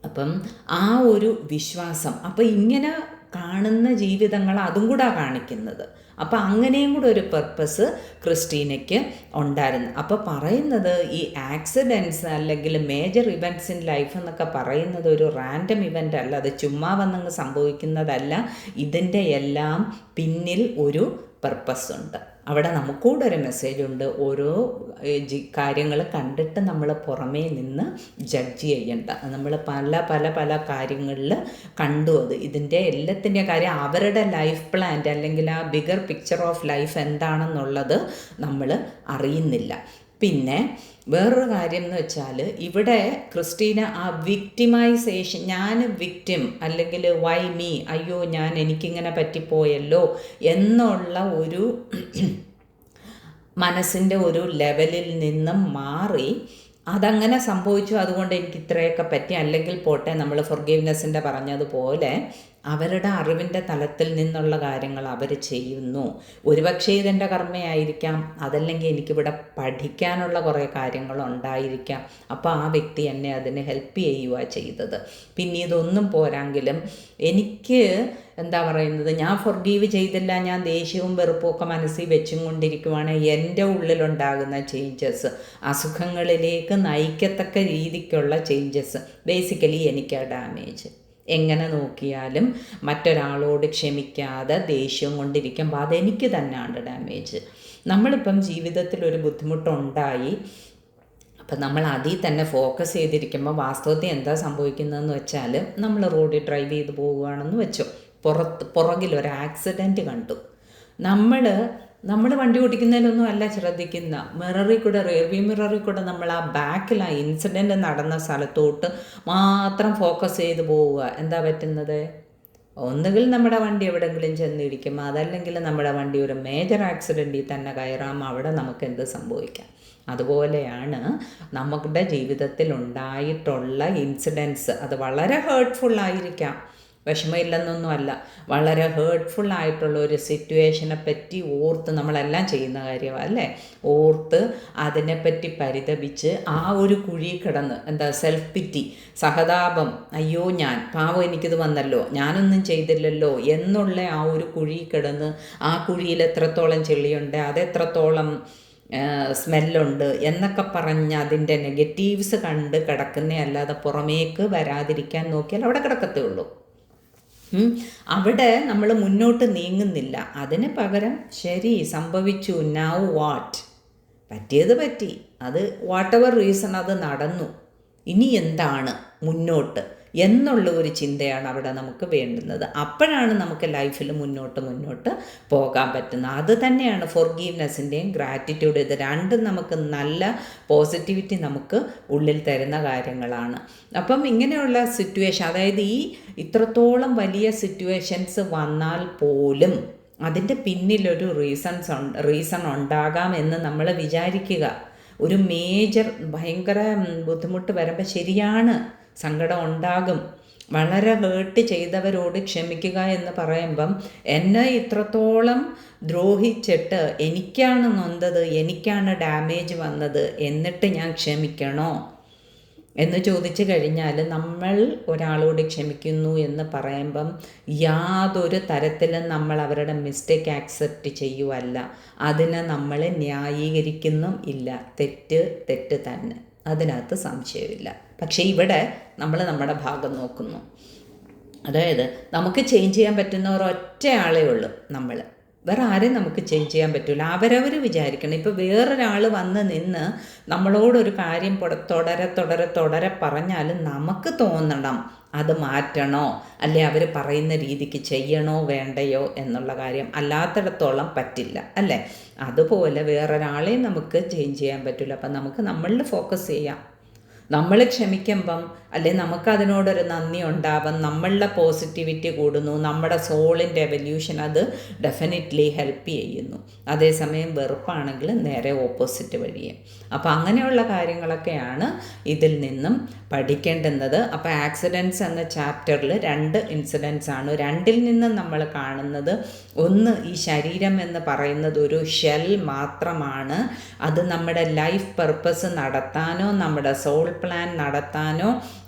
അപ്പം ആ ഒരു വിശ്വാസം, അപ്പോൾ ഇങ്ങനെ കാണുന്ന ജീവിതങ്ങൾ അതും കൂടെ കാണിക്കുന്നത്. അപ്പോൾ അങ്ങനെയും കൂടെ ഒരു പർപ്പസ് ക്രിസ്റ്റീനയ്ക്ക് ഉണ്ടായിരുന്നു. അപ്പോൾ പറയുന്നത് ഈ ആക്സിഡൻറ്റ്സ് അല്ലെങ്കിൽ മേജർ ഇവൻറ്റ്സ് ഇൻ ലൈഫ് എന്നൊക്കെ പറയുന്നത് ഒരു റാൻഡം ഇവൻ്റ് അല്ല, അത് ചുമ്മാ വന്നങ്ങ് സംഭവിക്കുന്നതല്ല. ഇതിൻ്റെ എല്ലാം പിന്നിൽ ഒരു പർപ്പസ് ഉണ്ട്. അവിടെ നമുക്കൂടെ ഒരു മെസ്സേജ് ഉണ്ട്. ഓരോ കാര്യങ്ങൾ കണ്ടിട്ട് നമ്മൾ പുറമേ നിന്ന് ജഡ്ജ് ചെയ്യണ്ട. നമ്മൾ പല കാര്യങ്ങളിൽ കണ്ടു അത് ഇതിൻ്റെ എല്ലാത്തിൻ്റെ കാര്യം അവരുടെ ലൈഫ് പ്ലാൻ അല്ലെങ്കിൽ ആ ബിഗർ പിക്ചർ ഓഫ് ലൈഫ് എന്താണെന്നുള്ളത് നമ്മൾ അറിയുന്നില്ല. പിന്നെ വേറൊരു കാര്യം എന്ന് വെച്ചാൽ ഇവിടെ ക്രിസ്റ്റീന ആ വിക്ടിമൈസേഷൻ, ഞാൻ വിക്ടിം അല്ലെങ്കിൽ വൈ മീ, അയ്യോ എനിക്കിങ്ങനെ പറ്റിപ്പോയല്ലോ എന്നുള്ള ഒരു മനസ്സിൻ്റെ ഒരു ലെവലിൽ നിന്നും മാറി അതങ്ങനെ സംഭവിച്ചു, അതുകൊണ്ട് എനിക്ക് ഇത്രയൊക്കെ പറ്റി, അല്ലെങ്കിൽ പോട്ടെ നമ്മൾ ഫൊർഗീവ്നെസ്സിൻ്റെ പറഞ്ഞതുപോലെ അവരുടെ അറിവിൻ്റെ തലത്തിൽ നിന്നുള്ള കാര്യങ്ങൾ അവർ ചെയ്യുന്നു. ഒരുപക്ഷെ ഇതെൻ്റെ കർമ്മയായിരിക്കാം, അതല്ലെങ്കിൽ എനിക്കിവിടെ പഠിക്കാനുള്ള കുറേ കാര്യങ്ങളുണ്ടായിരിക്കാം. അപ്പോൾ ആ വ്യക്തി എന്നെ അതിന് ഹെൽപ്പ് ചെയ്യുക ചെയ്തത്. പിന്നെ ഇതൊന്നും പോരാങ്കിലും എനിക്ക് എന്താ പറയുന്നത്, ഞാൻ ഫൊർഗീവ് ചെയ്തില്ല, ഞാൻ ദേഷ്യവും വെറുപ്പും ഒക്കെ മനസ്സിൽ വെച്ചും കൊണ്ടിരിക്കുവാണ്, എൻ്റെ ഉള്ളിലുണ്ടാകുന്ന ചേഞ്ചസ് അസുഖങ്ങളിലേക്ക് നയിക്കത്തക്ക രീതിക്കുള്ള ചേഞ്ചസ്, ബേസിക്കലി എനിക്ക് ഡാമേജ്. എങ്ങനെ നോക്കിയാലും മറ്റൊരാളോട് ക്ഷമിക്കാതെ ദേഷ്യം കൊണ്ടിരിക്കുമ്പോൾ അതെനിക്ക് തന്നെയാണ് ഡാമേജ്. നമ്മളിപ്പം ജീവിതത്തിൽ ഒരു ബുദ്ധിമുട്ടുണ്ടായി, അപ്പം നമ്മൾ അതിൽ തന്നെ ഫോക്കസ് ചെയ്തിരിക്കുമ്പോൾ വാസ്തവത്തിൽ എന്താ സംഭവിക്കുന്നതെന്ന് വെച്ചാൽ, നമ്മൾ റോഡിൽ ഡ്രൈവ് ചെയ്ത് പോവുകയാണെന്ന് വെച്ചോ, പുറകിലൊരു ആക്സിഡൻറ്റ് കണ്ടു. നമ്മൾ വണ്ടി ഓടിക്കുന്നതിലൊന്നും അല്ല ശ്രദ്ധിക്കുന്ന, മിററിൽ കൂടെ, റിയർവ്യൂ മിററിൽ കൂടെ നമ്മൾ ആ ബാക്കിൽ ആ ഇൻസിഡൻറ്റ് നടന്ന സ്ഥലത്തോട്ട് മാത്രം ഫോക്കസ് ചെയ്ത് പോവുക. എന്താ പറ്റുന്നത്? ഒന്നുകിൽ നമ്മുടെ വണ്ടി എവിടെയെങ്കിലും ചെന്നിടിക്കും, അതല്ലെങ്കിൽ നമ്മുടെ വണ്ടി ഒരു മേജർ ആക്സിഡൻറ്റിൽ തന്നെ കയറാം. അവിടെ നമുക്ക് എന്ത് സംഭവിക്കാം? അതുപോലെയാണ് നമ്മുടെ ജീവിതത്തിൽ ഉണ്ടായിട്ടുള്ള ഇൻസിഡൻസ്. അത് വളരെ ഹേർട്ട്ഫുള്ളായിരിക്കാം, വിഷമമില്ലെന്നൊന്നുമല്ല, വളരെ ഹേർട്ട്ഫുള്ളായിട്ടുള്ള ഒരു സിറ്റുവേഷനെ പറ്റി ഓർത്ത് നമ്മളെല്ലാം ചെയ്യുന്ന കാര്യമാണ് അല്ലേ, ഓർത്ത് അതിനെപ്പറ്റി പരിതപിച്ച് ആ ഒരു കുഴി കിടന്ന് എന്താ സെൽഫ് പിറ്റി, സഹതാപം, അയ്യോ ഞാൻ പാവം എനിക്കിത് വന്നല്ലോ, ഞാനൊന്നും ചെയ്തില്ലല്ലോ എന്നുള്ള ആ ഒരു കുഴി കിടന്ന്, ആ കുഴിയിൽ എത്രത്തോളം ചെളിയുണ്ട്, അതെത്രത്തോളം സ്മെല്ലുണ്ട് എന്നൊക്കെ പറഞ്ഞ് അതിൻ്റെ നെഗറ്റീവ്സ് കണ്ട് കിടക്കുന്നേ അല്ലാതെ പുറമേക്ക് വരാതിരിക്കാൻ നോക്കിയാൽ അവിടെ കിടക്കത്തേ ഉള്ളൂ. അവിടെ നമ്മൾ മുന്നോട്ട് നീങ്ങുന്നില്ല. അതിന് പകരം ശരി സംഭവിച്ചു, നൗ വാട്ട്, പറ്റിയത് പറ്റി, അത് വാട്ട് എവർ റീസൺ അത് നടന്നു, ഇനി എന്താണ് മുന്നോട്ട് എന്നുള്ള ഒരു ചിന്തയാണ് അവിടെ നമുക്ക് വേണ്ടുന്നത്. അപ്പോഴാണ് നമുക്ക് ലൈഫിൽ മുന്നോട്ട് പോകാൻ പറ്റുന്നത്. അത് തന്നെയാണ് ഫോർഗീവ്നെസ്സിൻ്റെയും ഗ്രാറ്റിറ്റ്യൂഡ്. ഇത് രണ്ടും നമുക്ക് നല്ല പോസിറ്റിവിറ്റി നമുക്ക് ഉള്ളിൽ തരുന്ന കാര്യങ്ങളാണ്. അപ്പം ഇങ്ങനെയുള്ള സിറ്റുവേഷൻ, അതായത് ഈ ഇത്രത്തോളം വലിയ സിറ്റുവേഷൻസ് വന്നാൽ പോലും അതിൻ്റെ പിന്നിലൊരു റീസൺ ഉണ്ടാകാം എന്ന് നമ്മൾ വിചാരിക്കുക. ഒരു മേജർ ഭയങ്കര ബുദ്ധിമുട്ട് വരുമ്പോൾ ശരിയാണ്, സങ്കടം ഉണ്ടാകും. വളരെ ഹേർട്ട് ചെയ്തവരോട് ക്ഷമിക്കുക എന്ന് പറയുമ്പം, എന്നെ ഇത്രത്തോളം ദ്രോഹിച്ചിട്ട് എനിക്കാണ് നൊന്തത്, എനിക്കാണ് ഡാമേജ് വന്നത്, എന്നിട്ട് ഞാൻ ക്ഷമിക്കണോ എന്ന് ചോദിച്ചു കഴിഞ്ഞാൽ, നമ്മൾ ഒരാളോട് ക്ഷമിക്കുന്നു എന്ന് പറയുമ്പം യാതൊരു തരത്തിലും നമ്മൾ അവരുടെ മിസ്റ്റേക്ക് ആക്സെപ്റ്റ് ചെയ്യുവല്ല, അതിനെ നമ്മൾ ന്യായീകരിക്കുന്നും ഇല്ല. തെറ്റ് തന്നെ, അതിനകത്ത് സംശയമില്ല. പക്ഷേ ഇവിടെ നമ്മൾ നമ്മുടെ ഭാഗം നോക്കുന്നു. അതായത് നമുക്ക് ചേഞ്ച് ചെയ്യാൻ പറ്റുന്ന ഒരൊറ്റ ആളേ ഉള്ളൂ നമ്മൾ, വേറെ ആരെയും നമുക്ക് ചേഞ്ച് ചെയ്യാൻ പറ്റില്ല. അവരവർ വിചാരിക്കണം. ഇപ്പോൾ വേറൊരാൾ വന്ന് നിന്ന് നമ്മളോടൊരു കാര്യം തുടരെ പറഞ്ഞാലും നമുക്ക് തോന്നണം അത് മാറ്റണോ, അല്ലെ അവർ പറയുന്ന രീതിക്ക് ചെയ്യണോ വേണ്ടയോ എന്നുള്ള കാര്യം. അല്ലാത്തിടത്തോളം പറ്റില്ല അല്ലേ. അതുപോലെ വേറൊരാളെയും നമുക്ക് ചേഞ്ച് ചെയ്യാൻ പറ്റില്ല. അപ്പം നമുക്ക് നമ്മളിൽ ഫോക്കസ് ചെയ്യാം. നമ്മൾ ക്ഷമിക്കുമ്പം അല്ലെ നമുക്കതിനോടൊരു നന്ദി ഉണ്ടാവും, നമ്മളുടെ പോസിറ്റിവിറ്റി കൂടുന്നു, നമ്മുടെ സോളിൻ്റെ എവല്യൂഷൻ അത് ഡെഫിനറ്റ്ലി ഹെൽപ്പ് ചെയ്യുന്നു. അതേസമയം വെറുപ്പാണെങ്കിൽ നേരെ ഓപ്പോസിറ്റ് വഴിയെ. അപ്പോൾ അങ്ങനെയുള്ള കാര്യങ്ങളൊക്കെയാണ് ഇതിൽ നിന്നും പഠിക്കേണ്ടുന്നത്. അപ്പോൾ ആക്സിഡൻറ്റ്സ് എന്ന ചാപ്റ്ററിൽ 2 ഇൻസിഡൻറ്റ്സ് ആണ്. രണ്ടിൽ നിന്നും നമ്മൾ കാണുന്നത്, ഒന്ന് ഈ ശരീരം എന്ന് പറയുന്നത് ഒരു ഷെൽ മാത്രമാണ്. അത് നമ്മുടെ ലൈഫ് പർപ്പസ് നടത്താനോ നമ്മുടെ സോൾ പ്ലാൻ നടത്താനോ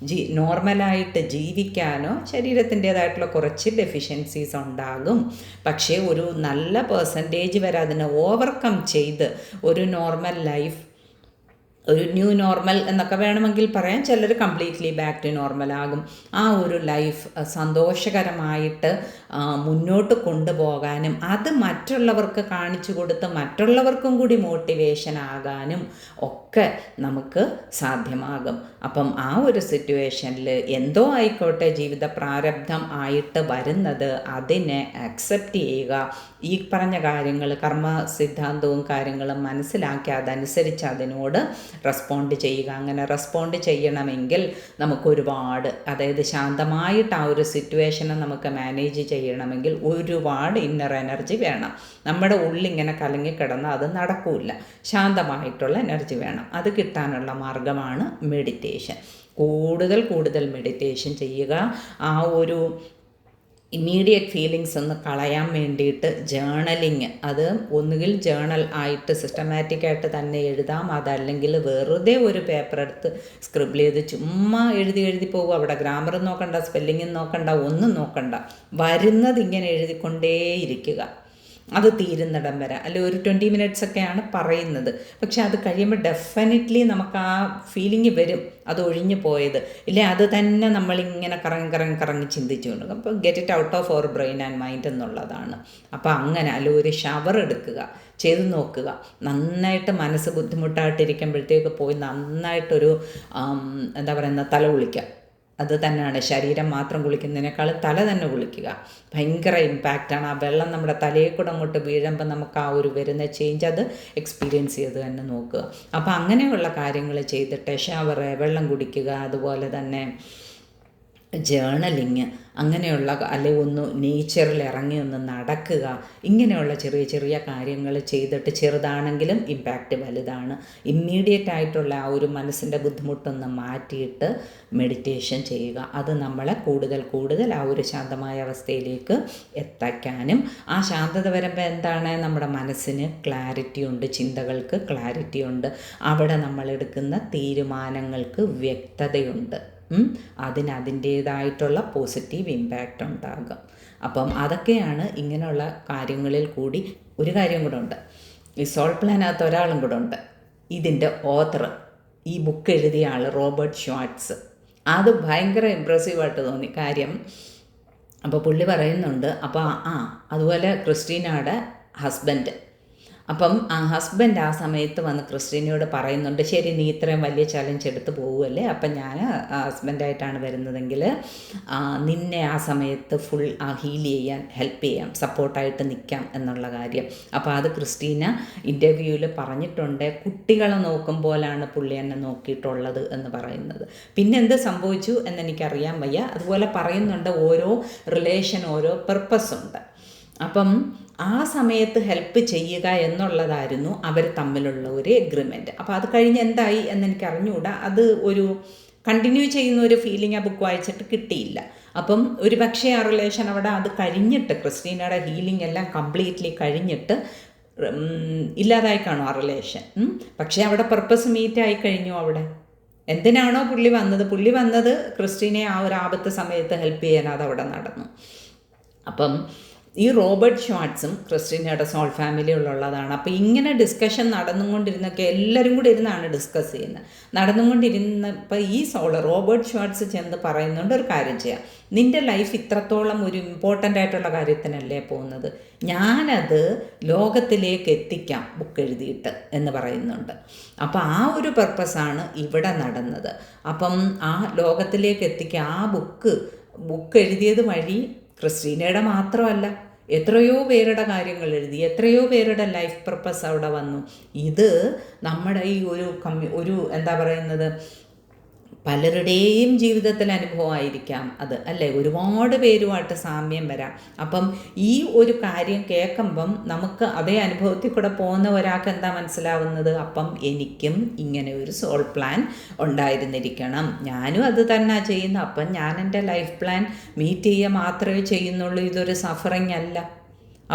നോർമലായിട്ട് ജീവിക്കാനോ ശരീരത്തിൻ്റേതായിട്ടുള്ള കുറച്ച് ഡെഫിഷ്യൻസീസ് ഉണ്ടാകും. പക്ഷേ ഒരു നല്ല പെർസെൻറ്റേജ് വരെ അതിനെ ഓവർകം ചെയ്ത് ഒരു നോർമൽ ലൈഫ്, ഒരു ന്യൂ നോർമൽ എന്നൊക്കെ വേണമെങ്കിൽ പറയാം, ചിലർ കംപ്ലീറ്റ്ലി ബാക്ക് ടു നോർമലാകും. ആ ഒരു ലൈഫ് സന്തോഷകരമായിട്ട് മുന്നോട്ട് കൊണ്ടുപോകാനും അത് മറ്റുള്ളവർക്ക് കാണിച്ചു കൊടുത്ത് മറ്റുള്ളവർക്കും കൂടി മോട്ടിവേഷൻ ആകാനും ഒക്കെ നമുക്ക് സാധ്യമാകും. അപ്പം ആ ഒരു സിറ്റുവേഷനിൽ എന്തോ ആയിക്കോട്ടെ ജീവിത പ്രാരബ്ധം ആയിട്ട് വരുന്നത്, അതിനെ അക്സെപ്റ്റ് ചെയ്യുക. ഈ പറഞ്ഞ കാര്യങ്ങൾ, കർമ്മ സിദ്ധാന്തവും കാര്യങ്ങളും മനസ്സിലാക്കി അതനുസരിച്ച് അതിനോട് റെസ്പോണ്ട് ചെയ്യുക. അങ്ങനെ റെസ്പോണ്ട് ചെയ്യണമെങ്കിൽ നമുക്കൊരുപാട്, അതായത് ശാന്തമായിട്ട് ആ ഒരു സിറ്റുവേഷനെ നമുക്ക് മാനേജ് ചെയ്യണമെങ്കിൽ ഒരുപാട് ഇന്നർ എനർജി വേണം. നമ്മുടെ ഉള്ളിങ്ങനെ കലങ്ങിക്കിടന്ന് അത് നടക്കില്ല. ശാന്തമായിട്ടുള്ള എനർജി വേണം. അത് കിട്ടാനുള്ള മാർഗമാണ് മെഡിറ്റേഷൻ. കൂടുതൽ മെഡിറ്റേഷൻ ചെയ്യുക. ആ ഒരു ഇമ്മീഡിയറ്റ് ഫീലിങ്സ് ഒന്ന് കളയാൻ വേണ്ടിയിട്ട് ജേണലിങ്, അത് ഒന്നുകിൽ ജേണൽ ആയിട്ട് സിസ്റ്റമാറ്റിക്കായിട്ട് തന്നെ എഴുതാം, അതല്ലെങ്കിൽ വെറുതെ ഒരു പേപ്പർ എടുത്ത് സ്ക്രിബിൾ ചെയ്ത് ചുമ്മാ എഴുതി പോകും. അവിടെ ഗ്രാമറും നോക്കണ്ട, സ്പെല്ലിങ്ങും നോക്കണ്ട, ഒന്നും നോക്കണ്ട, വരുന്നത് ഇങ്ങനെ എഴുതിക്കൊണ്ടേയിരിക്കുക, അത് തീരുന്നിടം വരെ. അല്ലെ ഒരു 20 minutes ഒക്കെയാണ് പറയുന്നത്, പക്ഷെ അത് കഴിയുമ്പോൾ ഡെഫിനറ്റ്ലി നമുക്ക് ആ ഫീലിംഗ് വരും, അത് ഒഴിഞ്ഞു പോയത് ഇല്ലേ, അത് തന്നെ നമ്മളിങ്ങനെ കറങ്ങി ചിന്തിച്ചു കൊണ്ട്. അപ്പോൾ get it out of our brain and mind എന്നുള്ളതാണ്. അപ്പോൾ അങ്ങനെ അല്ല, ഒരു ഷവർ എടുക്കുക, ചെയ്ത് നോക്കുക, നന്നായിട്ട് മനസ്സ് ബുദ്ധിമുട്ടായിട്ടിരിക്കുമ്പോഴത്തേക്ക് പോയി നന്നായിട്ടൊരു എന്താ പറയുന്ന തല കുളിക്കുക. അത് തന്നെയാണ്, ശരീരം മാത്രം കുളിക്കുന്നതിനേക്കാളും തല തന്നെ കുളിക്കുക. ഭയങ്കര ഇമ്പാക്റ്റാണ്. ആ വെള്ളം നമ്മുടെ തലയിൽ കൂടെ അങ്ങോട്ട് വീഴുമ്പോൾ നമുക്ക് ആ ഒരു വരുന്ന ചേഞ്ച് അത് എക്സ്പീരിയൻസ് ചെയ്ത് തന്നെ നോക്കുക. അപ്പോൾ അങ്ങനെയുള്ള കാര്യങ്ങൾ ചെയ്തിട്ട് ഷവർ, വെള്ളം കുടിക്കുക, അതുപോലെ തന്നെ ജേണലിങ്, അങ്ങനെയുള്ള അല്ലെങ്കിൽ ഒന്ന് നേച്ചറിൽ ഇറങ്ങി ഒന്ന് നടക്കുക, ഇങ്ങനെയുള്ള ചെറിയ ചെറിയ കാര്യങ്ങൾ ചെയ്തിട്ട്, ചെറുതാണെങ്കിലും ഇമ്പാക്റ്റ് വലുതാണ്. ഇമ്മീഡിയറ്റ് ആയിട്ടുള്ള ആ ഒരു മനസ്സിൻ്റെ ബുദ്ധിമുട്ടൊന്ന് മാറ്റിയിട്ട് മെഡിറ്റേഷൻ ചെയ്യുക. അത് നമ്മളെ കൂടുതൽ ആ ഒരു ശാന്തമായ അവസ്ഥയിലേക്ക് എത്തിക്കാനും, ആ ശാന്തത വരുമ്പോൾ എന്താണ്, നമ്മുടെ മനസ്സിന് ക്ലാരിറ്റി ഉണ്ട്, ചിന്തകൾക്ക് ക്ലാരിറ്റി ഉണ്ട്, അവിടെ നമ്മളെടുക്കുന്ന തീരുമാനങ്ങൾക്ക് വ്യക്തതയുണ്ട്, അതിൻ്റേതായിട്ടുള്ള പോസിറ്റീവ് ഇമ്പാക്റ്റ് ഉണ്ടാകും. അപ്പം അതൊക്കെയാണ് ഇങ്ങനെയുള്ള കാര്യങ്ങളിൽ കൂടി. ഒരു കാര്യം കൂടെ ഉണ്ട്, ഈ സോൾ പ്ലാനകത്ത് ഒരാളും കൂടെ ഉണ്ട്, ഇതിൻ്റെ ഓഥർ, ഈ ബുക്ക് എഴുതിയ ആൾ റോബർട്ട് ഷ്വാർട്സ്. അത് ഭയങ്കര ഇമ്പ്രസീവായിട്ട് തോന്നി കാര്യം. അപ്പോൾ പുള്ളി പറയുന്നുണ്ട്, അപ്പോൾ അതുപോലെ ക്രിസ്റ്റീനയുടെ ഹസ്ബൻഡ്, അപ്പം ആ ഹസ്ബൻഡ് ആ സമയത്ത് വന്ന് ക്രിസ്റ്റീനയോട് പറയുന്നുണ്ട്, ശരി നീ ഇത്രയും വലിയ ചലഞ്ച് എടുത്ത് പോവുമല്ലേ, അപ്പം ഞാൻ ഹസ്ബൻഡായിട്ടാണ് വരുന്നതെങ്കിൽ നിന്നെ ആ സമയത്ത് ഫുൾ ഹീൽ ചെയ്യാൻ ഹെൽപ്പ് ചെയ്യാം, സപ്പോർട്ടായിട്ട് നിൽക്കാം എന്നുള്ള കാര്യം. അപ്പോൾ അത് ക്രിസ്റ്റീന ഇൻ്റർവ്യൂവിൽ പറഞ്ഞിട്ടുണ്ട്. കുട്ടികളെ നോക്കും പോലാണ് പുള്ളി എന്നെ നോക്കിയിട്ടുള്ളത് എന്ന് പറയുന്നത്. പിന്നെ എന്ത് സംഭവിച്ചു എന്നെനിക്കറിയാൻ വയ്യ. അതുപോലെ പറയുന്നുണ്ട്, ഓരോ റിലേഷൻ ഓരോ പർപ്പസ് ഉണ്ട്. അപ്പം ആ സമയത്ത് ഹെൽപ്പ് ചെയ്യുക എന്നുള്ളതായിരുന്നു അവർ തമ്മിലുള്ള ഒരു എഗ്രിമെൻറ്റ്. അപ്പോൾ അത് കഴിഞ്ഞ് എന്തായി എന്നെനിക്ക് അറിഞ്ഞുകൂടാ. അത് ഒരു കണ്ടിന്യൂ ചെയ്യുന്ന ഒരു ഫീലിംഗ് ആ ബുക്ക് വായിച്ചിട്ട് കിട്ടിയില്ല. അപ്പം ഒരു പക്ഷേ ആ റിലേഷൻ അവിടെ അത് കഴിഞ്ഞിട്ട്, ക്രിസ്റ്റീനയുടെ ഹീലിംഗ് എല്ലാം കംപ്ലീറ്റ്ലി കഴിഞ്ഞിട്ട് ഇല്ലാതായി കാണും ആ റിലേഷൻ. പക്ഷേ അവിടെ പർപ്പസ് മീറ്റ് ആയി കഴിഞ്ഞു. അവിടെ എന്തിനാണോ പുള്ളി വന്നത് ക്രിസ്റ്റീനെ ആ ഒരു ആപത്ത് സമയത്ത് ഹെൽപ്പ് ചെയ്യാൻ അതവിടെ നടന്നു. അപ്പം ഈ റോബർട്ട് ഷ്വാർട്സും ക്രിസ്റ്റീനയുടെ സോൾ ഫാമിലിയിലുള്ളതാണ്. അപ്പോൾ ഇങ്ങനെ ഡിസ്കഷൻ നടന്നുകൊണ്ടിരുന്നൊക്കെ എല്ലാവരും കൂടി ഇരുന്നാണ് ഡിസ്കസ് ചെയ്യുന്നത്. നടന്നുകൊണ്ടിരുന്നപ്പോൾ ഈ റോബർട്ട് ഷ്വാർട്സ് ചെന്ന് പറയുന്നുണ്ട്, ഒരു കാര്യം ചെയ്യാം, നിൻ്റെ ലൈഫ് ഇത്രത്തോളം ഒരു ഇമ്പോർട്ടൻ്റ് ആയിട്ടുള്ള കാര്യത്തിനല്ലേ പോകുന്നത്, ഞാനത് ലോകത്തിലേക്ക് എത്തിക്കാം ബുക്ക് എഴുതിയിട്ട് എന്ന് പറയുന്നുണ്ട്. അപ്പോൾ ആ ഒരു പർപ്പസാണ് ഇവിടെ നടന്നത്. അപ്പം ആ ലോകത്തിലേക്ക് എത്തിക്കുക, ആ ബുക്ക് എഴുതിയത് വഴി ക്രിസ്റ്റീനയുടെ മാത്രമല്ല, എത്രയോ പേരുടെ കാര്യങ്ങൾ എഴുതി, എത്രയോ പേരുടെ ലൈഫ് പർപ്പസ് അവിടെ വന്നു. ഇത് നമ്മുടെ ഈ ഒരു എന്താ പറയുന്നത്, പലരുടെയും ജീവിതത്തിൽ അനുഭവമായിരിക്കാം അത്, അല്ലേ, ഒരുപാട് പേരുമായിട്ട് സാമ്യം വരാം. അപ്പം ഈ ഒരു കാര്യം കേൾക്കുമ്പം നമുക്ക് അതേ അനുഭവത്തിൽ കൂടെ പോകുന്ന ഒരാൾക്ക് എന്താ മനസ്സിലാവുന്നത്, അപ്പം എനിക്കും ഇങ്ങനെ ഒരു സോൾ പ്ലാൻ ഉണ്ടായിരുന്നിരിക്കണം, ഞാനും അത് തന്നെ ചെയ്യുന്നു, അപ്പം ഞാൻ എൻ്റെ ലൈഫ് പ്ലാൻ മീറ്റ് ചെയ്യുക മാത്രമേ ചെയ്യുന്നുള്ളൂ, ഇതൊരു സഫറിങ് അല്ല.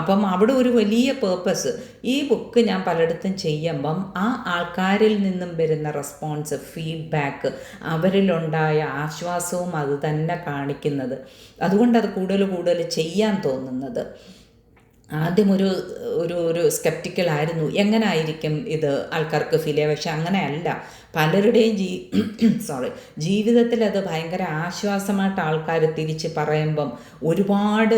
അപ്പം അവിടെ ഒരു വലിയ പേർപ്പസ്. ഈ ബുക്ക് ഞാൻ പലയിടത്തും ചെയ്യുമ്പം ആ ആൾക്കാരിൽ നിന്നും വരുന്ന റെസ്പോൺസ്, ഫീഡ്ബാക്ക്, അവരിലുണ്ടായ ആശ്വാസവും അത് തന്നെ കാണിക്കുന്നത്. അതുകൊണ്ടത് കൂടുതൽ ചെയ്യാൻ തോന്നുന്നത്. ആദ്യം ഒരു സ്കെപ്റ്റിക്കലായിരുന്നു, എങ്ങനെ ആയിരിക്കും ഇത് ആൾക്കാർക്ക് ഫീൽ ചെയ്യുക. പക്ഷെ അങ്ങനെയല്ല, പലരുടെയും ജീവിതത്തിൽ അത് ഭയങ്കര ആശ്വാസമായിട്ട് ആൾക്കാർ തിരിച്ച് പറയുമ്പം ഒരുപാട്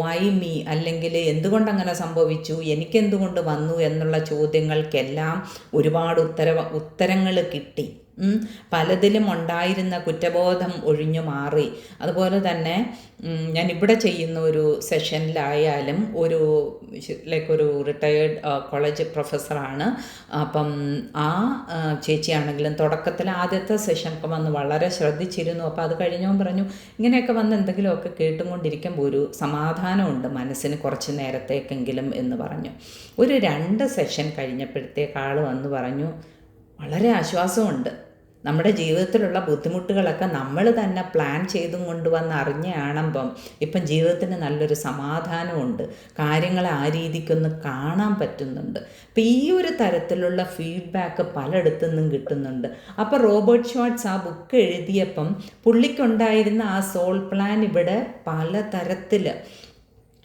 വൈ മീ, അല്ലെങ്കിൽ എന്തുകൊണ്ടങ്ങനെ സംഭവിച്ചു, എനിക്കെന്തുകൊണ്ട് വന്നു എന്നുള്ള ചോദ്യങ്ങൾക്കെല്ലാം ഒരുപാട് ഉത്തരങ്ങൾ കിട്ടി. പലതിലും ഉണ്ടായിരുന്ന കുറ്റബോധം ഒഴിഞ്ഞു മാറി. അതുപോലെ തന്നെ ഞാനിവിടെ ചെയ്യുന്ന ഒരു സെഷനിലായാലും ഒരു റിട്ടയേർഡ് കോളേജ് പ്രൊഫസറാണ്. അപ്പം ആ ചേച്ചിയാണെങ്കിലും തുടക്കത്തിൽ ആദ്യത്തെ സെഷനൊക്കെ വന്ന് വളരെ ശ്രദ്ധിച്ചിരുന്നു. അപ്പോൾ അത് കഴിഞ്ഞവൻ പറഞ്ഞു, ഇങ്ങനെയൊക്കെ വന്ന് എന്തെങ്കിലുമൊക്കെ കേട്ടുകൊണ്ടിരിക്കുമ്പോൾ ഒരു സമാധാനമുണ്ട് മനസ്സിന് കുറച്ച് നേരത്തേക്കെങ്കിലും എന്ന് പറഞ്ഞു. ഒരു 2 സെഷൻ കഴിഞ്ഞപ്പോഴത്തേക്ക് ആൾ വന്ന് പറഞ്ഞു, വളരെ ആശ്വാസമുണ്ട്, നമ്മുടെ ജീവിതത്തിലുള്ള ബുദ്ധിമുട്ടുകളൊക്കെ നമ്മൾ തന്നെ പ്ലാൻ ചെയ്തും കൊണ്ടുവന്ന് അറിഞ്ഞാണമ്പം ഇപ്പം ജീവിതത്തിന് നല്ലൊരു സമാധാനമുണ്ട്, കാര്യങ്ങളെ ആ രീതിക്കൊന്ന് കാണാൻ പറ്റുന്നുണ്ട്. അപ്പം ഈ ഒരു തരത്തിലുള്ള ഫീഡ്ബാക്ക് പലയിടത്തു നിന്നും കിട്ടുന്നുണ്ട്. അപ്പോൾ റോബർട്ട് ഷ്വാർട്സ് ആ ബുക്ക് എഴുതിയപ്പം പുള്ളിക്കുണ്ടായിരുന്ന ആ സോൾ പ്ലാൻ ഇവിടെ പലതരത്തിൽ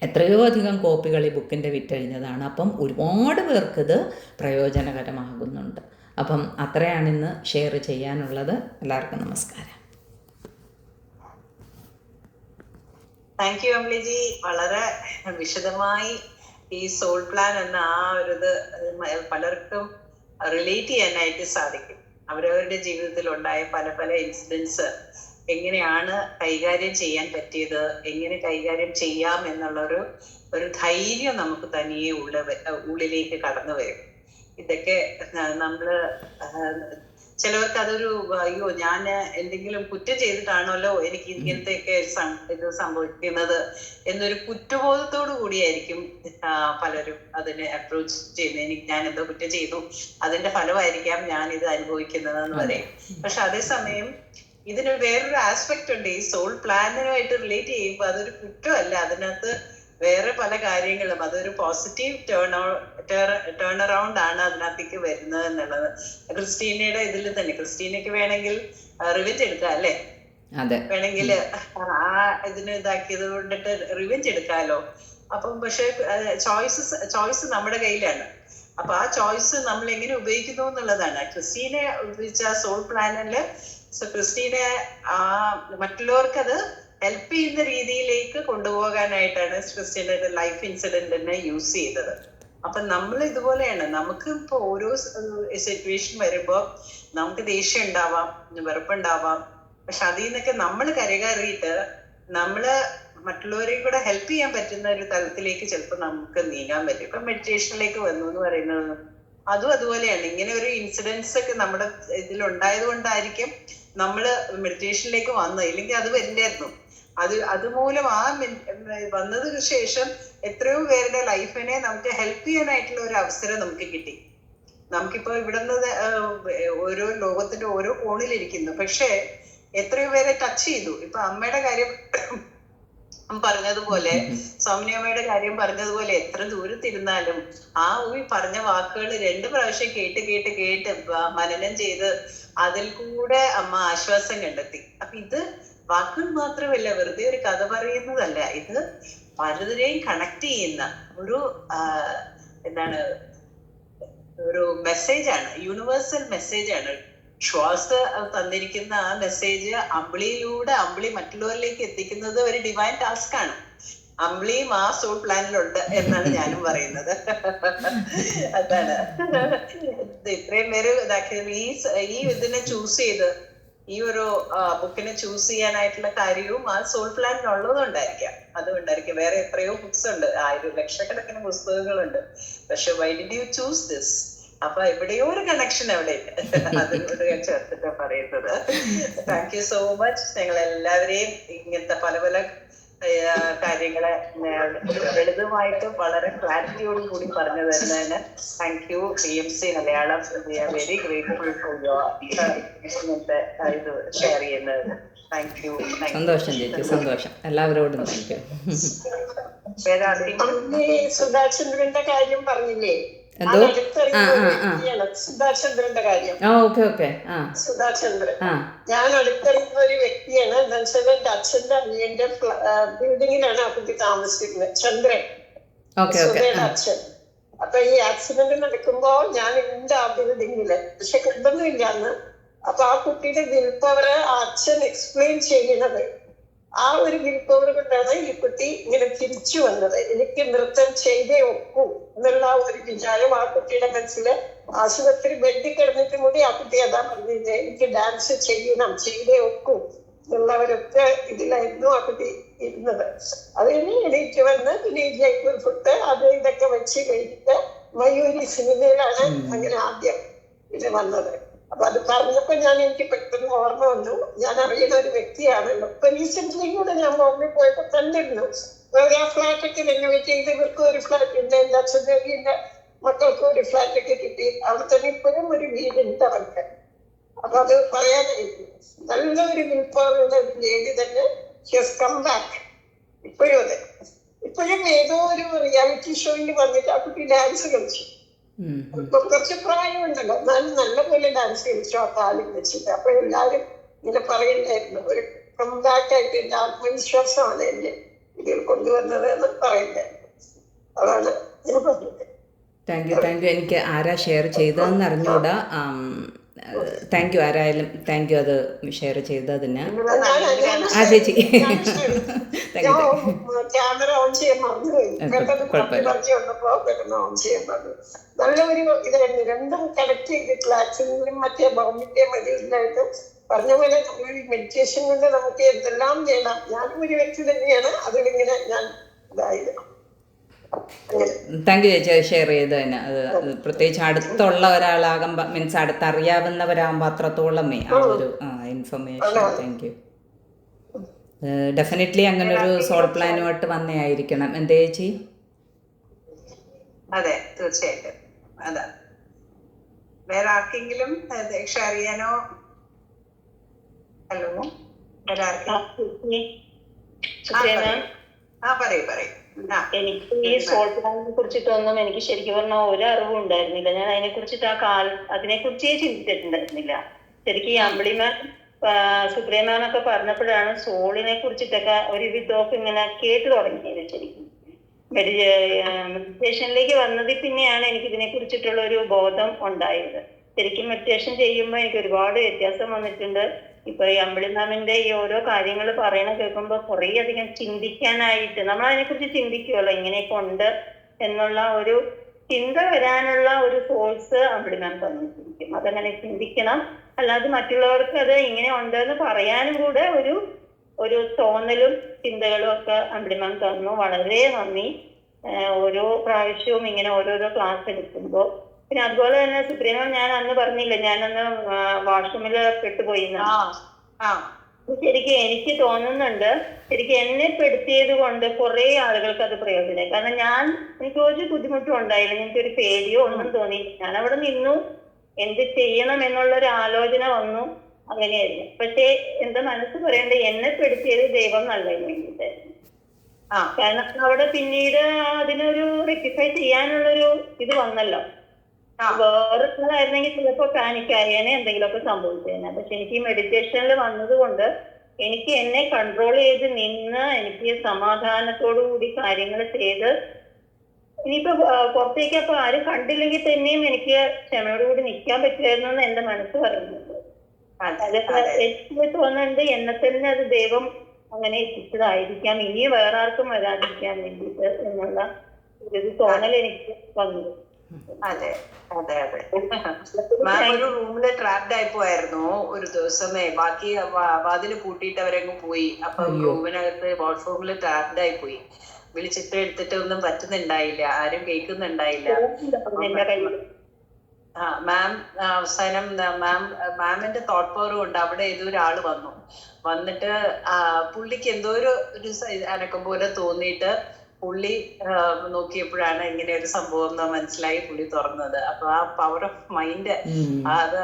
എത്രയോ അധികം കോപ്പികൾ ഈ ബുക്കിൻ്റെ വിറ്റഴിഞ്ഞതാണ്. അപ്പം ഒരുപാട് പേർക്കിത് പ്രയോജനകരമാകുന്നുണ്ട്. അപ്പം അത്രയാണ് ഇന്ന് ഷെയർ ചെയ്യാനുള്ളത്. എല്ലാവർക്കും നമസ്കാരം. താങ്ക് യു അമ്ലിജി. വളരെ വിശദമായി ഈ സോൾ പ്ലാൻ എന്ന ആ ഒരു ഇത് പലർക്കും റിലേറ്റ് ചെയ്യാനായിട്ട് സാധിക്കും. അവരവരുടെ ജീവിതത്തിൽ ഉണ്ടായ പല പല ഇൻസിഡൻസ് എങ്ങനെയാണ് കൈകാര്യം ചെയ്യാൻ പറ്റിയത്, എങ്ങനെ കൈകാര്യം ചെയ്യാം എന്നുള്ളൊരു ധൈര്യം നമുക്ക് തനിയെ ഉള്ളിലേക്ക് കടന്നു വരും. ഇതൊക്കെ നമ്മള് ചിലവർക്ക് അതൊരു അയ്യോ ഞാൻ എന്തെങ്കിലും കുറ്റം ചെയ്തിട്ടാണല്ലോ എനിക്ക് ഇങ്ങനത്തെയൊക്കെ ഇത് സംഭവിക്കുന്നത് എന്നൊരു കുറ്റബോധത്തോടു കൂടിയായിരിക്കും പലരും അതിനെ അപ്രോച്ച് ചെയ്യുന്നത്. ഞാൻ എന്തോ കുറ്റം ചെയ്തു, അതിന്റെ ഫലമായിരിക്കാം ഞാൻ ഇത് അനുഭവിക്കുന്നതെന്ന് പറയും. പക്ഷെ അതേസമയം ഇതിന് വേറൊരു ആസ്പെക്ട് ഉണ്ട്. ഈ സോൾ പ്ലാനുമായിട്ട് റിലേറ്റ് ചെയ്യുമ്പോൾ അതൊരു കുറ്റമല്ല, അതിനകത്ത് വേറെ പല കാര്യങ്ങളും, അതൊരു പോസിറ്റീവ് ടേൺ അറൗണ്ട് ആണ് അതിനകത്തേക്ക് വരുന്നത് എന്നുള്ളത്. ക്രിസ്റ്റീനയുടെ ഇതിൽ തന്നെ ക്രിസ്റ്റീനയ്ക്ക് വേണമെങ്കിൽ റിവെഞ്ച് എടുക്കാം അല്ലേ, വേണമെങ്കിൽ ആ ഇതിന് ഇതാക്കിയത് കൊണ്ടിട്ട് റിവെഞ്ച് എടുക്കാമല്ലോ. അപ്പം പക്ഷെ ചോയ്സ് നമ്മുടെ കയ്യിലാണ്. അപ്പൊ ആ ചോയ്സ് നമ്മൾ എങ്ങനെ ഉപയോഗിക്കുന്നു എന്നുള്ളതാണ്. ക്രിസ്റ്റീനെ ഉപയോഗിച്ച സോൾ പ്ലാനില് ക്രിസ്റ്റീനെ മറ്റുള്ളവർക്ക് അത് ഹെൽപ്പ് ചെയ്യുന്ന രീതിയിലേക്ക് കൊണ്ടുപോകാനായിട്ടാണ് ക്രിസ്റ്റീൻ്റെ ലൈഫ് ഇൻസിഡന്റിനെ യൂസ് ചെയ്തത്. അപ്പൊ നമ്മൾ ഇതുപോലെയാണ്. നമുക്ക് ഇപ്പൊ ഓരോ സിറ്റുവേഷൻ വരുമ്പോ നമുക്ക് ദേഷ്യം ഉണ്ടാവാം, വെറുപ്പുണ്ടാവാം. പക്ഷെ അതിൽ നിന്നൊക്കെ നമ്മൾ കരകയറിയിട്ട് നമ്മള് മറ്റുള്ളവരെയും കൂടെ ഹെൽപ്പ് ചെയ്യാൻ പറ്റുന്ന ഒരു തലത്തിലേക്ക് ചിലപ്പോൾ നമുക്ക് നീങ്ങാൻ പറ്റും. ഇപ്പൊ മെഡിറ്റേഷനിലേക്ക് വന്നു എന്ന് പറയുന്നത് അതുപോലെയാണ്. ഇങ്ങനെ ഒരു ഇൻസിഡൻസ് ഒക്കെ നമ്മുടെ ഇതിലുണ്ടായത് കൊണ്ടായിരിക്കും നമ്മള് മെഡിറ്റേഷനിലേക്ക് വന്നത്. ഇല്ലെങ്കിൽ അത് വരില്ലായിരുന്നു. അതുമൂലം ആ വന്നതിന് ശേഷം എത്രയോ പേരുടെ ലൈഫിനെ നമുക്ക് ഹെൽപ്പ് ചെയ്യാനായിട്ടുള്ള ഒരു അവസരം നമുക്ക് കിട്ടി. നമുക്കിപ്പോ ഇവിടുന്ന് ഓരോ ലോകത്തിന്റെ ഓരോ കോണിലിരിക്കുന്നു, പക്ഷെ എത്രയോ പേരെ ടച്ച് ചെയ്തു. ഇപ്പൊ അമ്മയുടെ കാര്യം പറഞ്ഞതുപോലെ, സൗമ്യമ്മയുടെ കാര്യം പറഞ്ഞതുപോലെ, എത്ര ദൂരത്തിരുന്നാലും ആ പറഞ്ഞ വാക്കുകൾ 2 പ്രാവശ്യം കേട്ട് മനനം ചെയ്ത് അതിൽ കൂടെ അമ്മ ആശ്വാസം കണ്ടെത്തി. അപ്പൊ ഇത് വാക്കുകൾ മാത്രമല്ല, വെറുതെ ഒരു കഥ പറയുന്നതല്ല, ഇത് പലതിനെയും കണക്ട് ചെയ്യുന്ന ഒരു ഒരു മെസ്സേജാണ്, യൂണിവേഴ്സൽ മെസ്സേജാണ്. ശ്വാസ തന്നിരിക്കുന്ന ആ മെസ്സേജ് അമ്പിളിയിലൂടെ അമ്പിളി മറ്റുള്ളവരിലേക്ക് എത്തിക്കുന്നത് ഒരു ഡിവൈൻ ടാസ്ക് ആണ്. അമ്പിളിയും ആ സോൾ പ്ലാനിലുണ്ട് എന്നാണ് ഞാനും പറയുന്നത്. അതാണ് ഇത്രയും പേര് ഇതാക്കിയത്. ഈ ഇതിനെ ചൂസ് ചെയ്ത് ഈ ഒരു ബുക്കിനെ ചൂസ് ചെയ്യാനായിട്ടുള്ള കാര്യവും ആ സോൾ പ്ലാനിനുള്ളതുകൊണ്ടായിരിക്കാം. അതുകൊണ്ടായിരിക്കും. വേറെ എത്രയോ ബുക്സ് ഉണ്ട്, 1000 ലക്ഷക്കണക്കിന് പുസ്തകങ്ങളുണ്ട്. പക്ഷെ why did you choose this? അപ്പൊ എവിടെയോ ഒരു കണക്ഷൻ അവിടെ അതിനോട് ഞാൻ ചേർത്തിട്ട് പറയുന്നത്. Thank you so much. ഞങ്ങൾ എല്ലാവരെയും ഇങ്ങനത്തെ പല പല കാര്യങ്ങളെ ലളിതമായിട്ട് വളരെ ക്ലാരിറ്റിയോടും കൂടി പറഞ്ഞു തരുന്നതിന് thank you. PMC Malayalam we are very grateful for your ഇങ്ങനത്തെ ഇത് ഷെയർ ചെയ്യുന്നത്. Thank you. സന്തോഷം ചേച്ചി, സന്തോഷം. എല്ലാവരോടും താങ്ക് യു. സുധാചന്ദ്രന്റെ കാര്യം പറഞ്ഞില്ലേ, സുധാചന്ദ്രന്റെ കാര്യം. സുധാചന്ദ്രൻ ഞാൻ അടുത്തറിയുന്ന ഒരു വ്യക്തിയാണ്. എന്താ വെച്ചാൽ എന്റെ അച്ഛന്റെ അനിയന്റെ ബിൽഡിങ്ങിലാണ് ആ കുട്ടി താമസിക്കുന്നത്, ചന്ദ്രൻ, സുധയുടെ അച്ഛൻ. അപ്പൊ ഈ ആക്സിഡന്റ് നടക്കുമ്പോ ഞാൻ ഉണ്ട് ആ ബിൽഡിങ്ങില്, പക്ഷെ കിട്ടുന്നില്ല അന്ന്. അപ്പൊ ആ കുട്ടിയുടെ വിൽ പവർ ആ അച്ഛൻ എക്സ്പ്ലെയിൻ ചെയ്യുന്നത്, ആ ഒരു വിൽ പവർ കൊണ്ടാണ് ഈ കുട്ടി ഇങ്ങനെ തിരിച്ചു വന്നത്. എനിക്ക് നൃത്തം ചെയ്തേ ഒക്കൂ എന്നുള്ള ഒരു വിചാരം ആ കുട്ടിയുടെ മനസ്സില്. ആശുപത്രി ബെഡിൽ കിടന്നിട്ട് കൂടി ആ കുട്ടി അതാ പറഞ്ഞത്, എനിക്ക് ഡാൻസ് ചെയ്യണം, ചെയ്തേ ഒക്കൂ എന്നുള്ളവരൊക്കെ ഇതിലായിരുന്നു ആ കുട്ടി ഇരുന്നത്. അത് കഴിഞ്ഞ് എണീറ്റ് വന്ന് പിന്നെ ജയ്പൂർ ഫുഡ് അത് ഇതൊക്കെ വെച്ച് കഴിഞ്ഞിട്ട് മയൂരി സിനിമയിലാണ് അങ്ങനെ ആദ്യം ഇത് വന്നത്. അപ്പൊ അത് പറഞ്ഞപ്പോ എനിക്ക് പെട്ടെന്ന് ഓർമ്മ വന്നു, ഞാൻ അറിയുന്ന ഒരു വ്യക്തിയാണല്ലോ. ഇപ്പൊ റീസെന്റ്ലി കൂടെ ഞാൻ ബോംബെ പോയപ്പോ കണ്ടിരുന്നു. ആ ഫ്ലാറ്റൊക്കെ റിനോവേറ്റ് ചെയ്ത് ഇവർക്ക് ഒരു ഫ്ലാറ്റ് ഉണ്ട്, എന്റെ അച്ഛൻ്റെ മക്കൾക്ക് ഒരു ഫ്ലാറ്റൊക്കെ കിട്ടി. അവിടെ തന്നെ ഇപ്പോഴും ഒരു വീടുണ്ട് അവർക്ക്. അപ്പൊ അത് പറയാനായിരിക്കും. നല്ലൊരു വിൽപ്പവറുള്ള ഒരു ലേഡി തന്നെ കം ബാക്ക്. ഇപ്പോഴും അതെ, ഇപ്പോഴും ഏതോ ഒരു റിയാലിറ്റി ഷോയിൽ വന്നിട്ട് ആ കുട്ടി ഡാൻസ് കളിച്ചു. ഇപ്പൊ കുറച്ച് പ്രായമുണ്ടല്ലോ, എന്നാലും നല്ല പോലെ ഡാൻസ് കളിച്ചു ആ കാലിൽ വെച്ചിട്ട്. അപ്പൊ എല്ലാരും ഇങ്ങനെ പറയുന്നായിരുന്നു, ഒരു കംബാക്ക് ആയിട്ട് എന്റെ ആത്മവിശ്വാസമാണ് എന്നെ ഇതിൽ കൊണ്ടുവന്നത് എന്ന് പറയുന്നായിരുന്നു. അതാണ് ഞാൻ പറഞ്ഞത്. Thank you. എനിക്ക് ആരാ ഷെയർ ചെയ്തതെന്ന് അറിഞ്ഞൂടാ. താങ്ക് യു, ആരായാലും താങ്ക് യു അത് ഷെയർ ചെയ്തതിന്. ആ ചേച്ചി ക്യാമറ ഓൺ ചെയ്യാൻ മറന്നുപോയി. ഓൺ ചെയ്യാൻ പറഞ്ഞു. നല്ല ഒരു ഇതായിരുന്നു. രണ്ടും കണക്ട് ചെയ്തിട്ടുള്ള ആക്സിലും മറ്റേ ബൗമിന്റെ മതിയായിട്ട് പറഞ്ഞ പോലെ നമ്മൾ മെഡിറ്റേഷൻ കൊണ്ട് നമുക്ക് എന്തെല്ലാം നേടാം. ഞാനും ഒരു വ്യക്തി തന്നെയാണ് അതിലിങ്ങനെ ഞാൻ ഇതായത്. താങ്ക് യു ചേച്ചി അത് ഷെയർ ചെയ്തതിന്. അത് പ്രത്യേകിച്ച് അടുത്തുള്ള ഒരാളാകുമ്പോ, മീൻസ് അടുത്തറിയാവുന്നവരാകുമ്പോൾ അത്രത്തോളമേ ആ ഒരു ഇൻഫർമേഷൻ. Thank you. ഡെഫിനറ്റ്ലി അങ്ങനെ ഒരു സോൾ പ്ലാനുമായിട്ട് വന്നേ ആയിരിക്കണം. എന്തേ ചേച്ചി? അതെ, തീർച്ചയായിട്ടും. അതാ, വേറെ ആർക്കെങ്കിലും ഷെയർ ചെയ്യാനോ? ഹലോ, വേറെ പറയൂ. എനിക്ക് ഈ സോൾ പ്ലാനിനെ കുറിച്ചിട്ടൊന്നും എനിക്ക് ശരിക്കും പറഞ്ഞാൽ ഒരു അറിവും ഉണ്ടായിരുന്നില്ല. ഞാൻ അതിനെ കുറിച്ചിട്ട് അതിനെക്കുറിച്ചേ ചിന്തിച്ചിട്ടുണ്ടായിരുന്നില്ല. ശരിക്കും ഈ അമ്പിളിമാൻ സുപ്രിയമാനൊക്കെ പറഞ്ഞപ്പോഴാണ് സോളിനെ കുറിച്ചിട്ടൊക്കെ ഒരു വിധമൊക്കെ ഇങ്ങനെ കേട്ടു തുടങ്ങിയത്. ശരിക്കും മെഡിറ്റേഷനിലേക്ക് വന്നതിൽ പിന്നെയാണ് എനിക്ക് ഇതിനെ കുറിച്ചിട്ടുള്ള ഒരു ബോധം ഉണ്ടായത്. ശരിക്കും മെഡിറ്റേഷൻ ചെയ്യുമ്പോൾ എനിക്ക് ഒരുപാട് വ്യത്യാസം വന്നിട്ടുണ്ട്. ഇപ്പൊ ഈ അമ്പിളി മാമിന്റെ ഈ ഓരോ കാര്യങ്ങൾ പറയണ കേൾക്കുമ്പോൾ കുറേ അധികം ചിന്തിക്കാനായിട്ട്, നമ്മൾ അതിനെക്കുറിച്ച് ചിന്തിക്കുമല്ലോ ഇങ്ങനെയൊക്കെ ഉണ്ട് എന്നുള്ള ഒരു ചിന്ത വരാനുള്ള ഒരു സോഴ്സ് അമ്പിളി മാം തന്നിരിക്കും. അതങ്ങനെ ചിന്തിക്കണം, അല്ലാതെ മറ്റുള്ളവർക്ക് അത് ഇങ്ങനെ ഉണ്ടെന്ന് പറയാനും കൂടെ ഒരു തോന്നലും ചിന്തകളും ഒക്കെ അമ്പിളി മാം തന്നു. വളരെ നന്ദി. ഓരോ പ്രാവശ്യവും ഇങ്ങനെ ഓരോരോ ക്ലാസ് എടുക്കുമ്പോൾ. പിന്നെ അതുപോലെ തന്നെ സുപ്രീമ, ഞാൻ അന്ന് പറഞ്ഞില്ല, ഞാനന്ന് വാഷ്റൂമിൽ പെട്ടുപോയി. ശരിക്കും എനിക്ക് തോന്നുന്നുണ്ട്, ശരിക്കും എന്നെ പെടുത്തിയത് കൊണ്ട് കുറെ ആളുകൾക്ക് അത് പ്രയോജനമായി. കാരണം എനിക്ക് ഒരു ബുദ്ധിമുട്ടും ഉണ്ടായില്ല, എനിക്കൊരു പേടിയോ ഒന്നും തോന്നിയില്ല. ഞാൻ അവിടെ നിന്നു, എന്ത് ചെയ്യണം എന്നുള്ളൊരു ആലോചന വന്നു, അങ്ങനെയായിരുന്നു. പക്ഷെ എന്റെ മനസ്സ് പറയേണ്ടത് എന്നെ പെടുത്തിയത് ദൈവം നല്ലതിന് വേണ്ടിയിട്ടായിരുന്നു. കാരണം അവിടെ പിന്നീട് അതിനൊരു റെക്ടിഫൈ ചെയ്യാനുള്ളൊരു ഇത് വന്നല്ലോ. വേറെ ആയിരുന്നെങ്കിൽ ചിലപ്പോ പാനിക്കായേനെ, എന്തെങ്കിലുമൊക്കെ സംഭവിച്ചേനെ. പക്ഷെ എനിക്ക് ഈ മെഡിറ്റേഷനിൽ വന്നത് കൊണ്ട് എനിക്ക് എന്നെ കൺട്രോൾ ചെയ്ത് നിന്ന് എനിക്ക് സമാധാനത്തോടു കൂടി കാര്യങ്ങൾ ചെയ്ത്, ഇനിയിപ്പോ പുറത്തേക്ക് അപ്പൊ ആരും കണ്ടില്ലെങ്കിൽ തന്നെയും എനിക്ക് ക്ഷമയോടുകൂടി നിൽക്കാൻ പറ്റുമായിരുന്നു എന്ന് എന്റെ മനസ്സ് പറയുന്നുണ്ട്. എനിക്ക് തോന്നുന്നുണ്ട് എന്നെ തന്നെ അത് ദൈവം അങ്ങനെ എത്തിച്ചതായിരിക്കാം, ഇനി വേറെ ആർക്കും വരാതിരിക്കാൻ വേണ്ടിയിട്ട് എന്നുള്ള ഒരു തോന്നൽ എനിക്ക് വന്നു. അതെ. മാം ഒരു റൂമില് ട്രാപ്ഡ് ആയി പോയായിരുന്നു ഒരു ദിവസമേ. ബാക്കി വാതില് പൂട്ടിയിട്ട് അവരങ്ങ് പോയി. അപ്പൊ റൂമിനകത്ത് വാഷ്റൂമില് ട്രാപ്ഡ് ആയി പോയി. വിളിച്ചിട്ട് എടുത്തിട്ട് ഒന്നും പറ്റുന്നുണ്ടായില്ല, ആരും കേൾക്കുന്നുണ്ടായില്ല. മാം അവസാനം മാമിന്റെ തോട്ട് പവർ കൊണ്ട് അവിടെ ഏതോ ഒരാള് വന്നിട്ട് പുള്ളിക്ക് എന്തോ ഒരു അനക്കം പോലെ തോന്നിയിട്ട് പുള്ളി നോക്കിയപ്പോഴാണ് ഇങ്ങനെ ഒരു സംഭവം എന്ന് മനസ്സിലായി പുള്ളി തുറന്നത്. അപ്പൊ ആ പവർ ഓഫ് മൈൻഡ്, അത്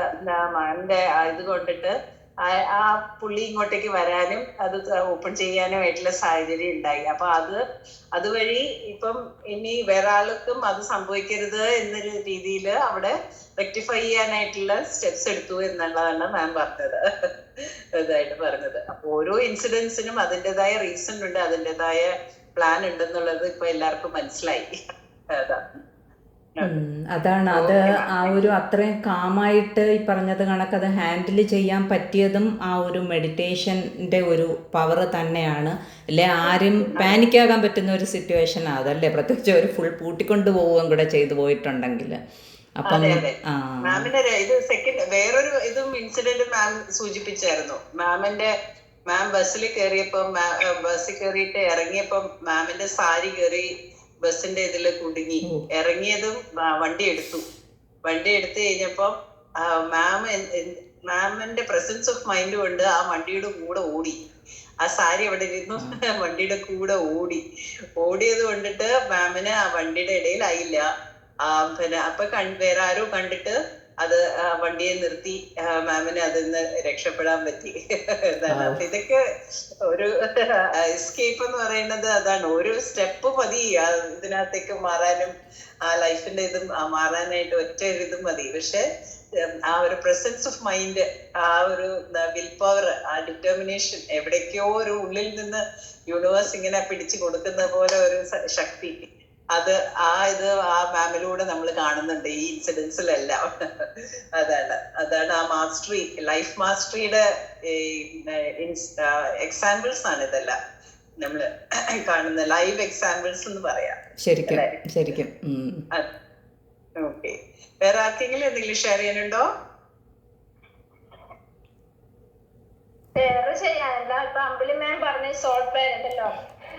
മാമിന്റെ ഇത് കൊണ്ടിട്ട് ആ പുള്ളി ഇങ്ങോട്ടേക്ക് വരാനും അത് ഓപ്പൺ ചെയ്യാനും ആയിട്ടുള്ള സാഹചര്യം ഉണ്ടായി. അപ്പൊ അതുവഴി ഇപ്പം ഇനി വേറെ ആൾക്കും അത് സംഭവിക്കരുത് എന്നൊരു രീതിയിൽ അവിടെ റെക്ടിഫൈ ചെയ്യാനായിട്ടുള്ള സ്റ്റെപ്സ് എടുത്തു എന്നുള്ളതാണ് മാം പറഞ്ഞത്. അപ്പൊ ഓരോ ഇൻസിഡൻസിനും അതിൻ്റെതായ റീസൺ ഉണ്ട്, അതിൻ്റെതായ പ്ലാൻ ഉണ്ടെന്നുള്ളത് ഇപ്പൊ എല്ലാവർക്കും മനസ്സിലായി. അതാണ് അത് ആ ഒരു അത്രയും കാമായിട്ട് ഈ പറഞ്ഞത് കണക്കത് ഹാൻഡിൽ ചെയ്യാൻ പറ്റിയതും ആ ഒരു മെഡിറ്റേഷൻ്റെ ഒരു പവർ തന്നെയാണ്. അല്ലെ ആരും പാനിക്കാകാൻ പറ്റുന്ന ഒരു സിറ്റുവേഷൻ അതല്ലേ, പ്രത്യേകിച്ച് ഒരു ഫുൾ പൂട്ടിക്കൊണ്ട് പോവുകയും കൂടെ ചെയ്തു പോയിട്ടുണ്ടെങ്കിൽ. അപ്പം മാമിന്റെ ഇത് സെക്കൻഡ് വേറൊരു ഇതും ഇൻസിഡന്റ് മാം സൂചിപ്പിച്ചായിരുന്നു. മാം ബസ്സിൽ കയറിയിട്ട് ഇറങ്ങിയപ്പം മാമിന്റെ സാരി കയറി ബസ്സിന്റെ ഇതില് കുടുങ്ങി. ഇറങ്ങിയതും വണ്ടി എടുത്തു കഴിഞ്ഞപ്പം മാമിന്റെ പ്രസൻസ് ഓഫ് മൈൻഡ് കൊണ്ട് ആ വണ്ടിയുടെ കൂടെ ഓടി. ആ സാരി അവിടെ ഇരുന്നു, വണ്ടിയുടെ കൂടെ ഓടിയത് കൊണ്ടിട്ട് മാമിന് ആ വണ്ടിയുടെ ഇടയിലായില്ല. പിന്നെ അപ്പൊ വേറെ ആരോ കണ്ടിട്ട് അത് വണ്ടിയെ നിർത്തി മാമിന് അതിൽ നിന്ന് രക്ഷപ്പെടാൻ പറ്റി എന്താണ്. അപ്പൊ ഇതൊക്കെ ഒരു എസ്കേപ്പ് എന്ന് പറയുന്നത് അതാണ്. ഒരു സ്റ്റെപ്പ് മതി ഇതിനകത്തേക്ക് മാറാനും ആ ലൈഫിന്റെ ഇതും മാറാനായിട്ട് ഒറ്റ ഇതും മതി. പക്ഷെ ആ ഒരു പ്രസൻസ് ഓഫ് മൈൻഡ്, ആ ഒരു വിൽ പവർ, ആ ഡിറ്റർമിനേഷൻ, എവിടേക്കോ ഒരു ഉള്ളിൽ നിന്ന് യൂണിവേഴ്സ് ഇങ്ങനെ പിടിച്ചു കൊടുക്കുന്ന പോലെ ഒരു ശക്തി, അത് ആ മാമിലൂടെ നമ്മൾ കാണുന്നുണ്ട് ഈ ഇൻസിഡൻസിലെല്ലാം. അതാണ് ആ മാസ്റ്ററി, ലൈഫ് മാസ്റ്ററിയുടെ എക്സാമ്പിൾസ് ആണ് ഇതെല്ലാം നമ്മള് കാണുന്ന ലൈവ് എക്സാമ്പിൾസ് എന്ന് പറയാം. ശരിക്കും. ഓക്കെ, വേറെ ആർക്കെങ്കിലും എന്തെങ്കിലും ഷെയർ ചെയ്യാനുണ്ടോ? ഷെയർ ചെയ്യാനല്ല, ഇപ്പൊ അമ്പിളി മാം പറഞ്ഞ സോൾ പ്ലാൻ ഉണ്ടല്ലോ.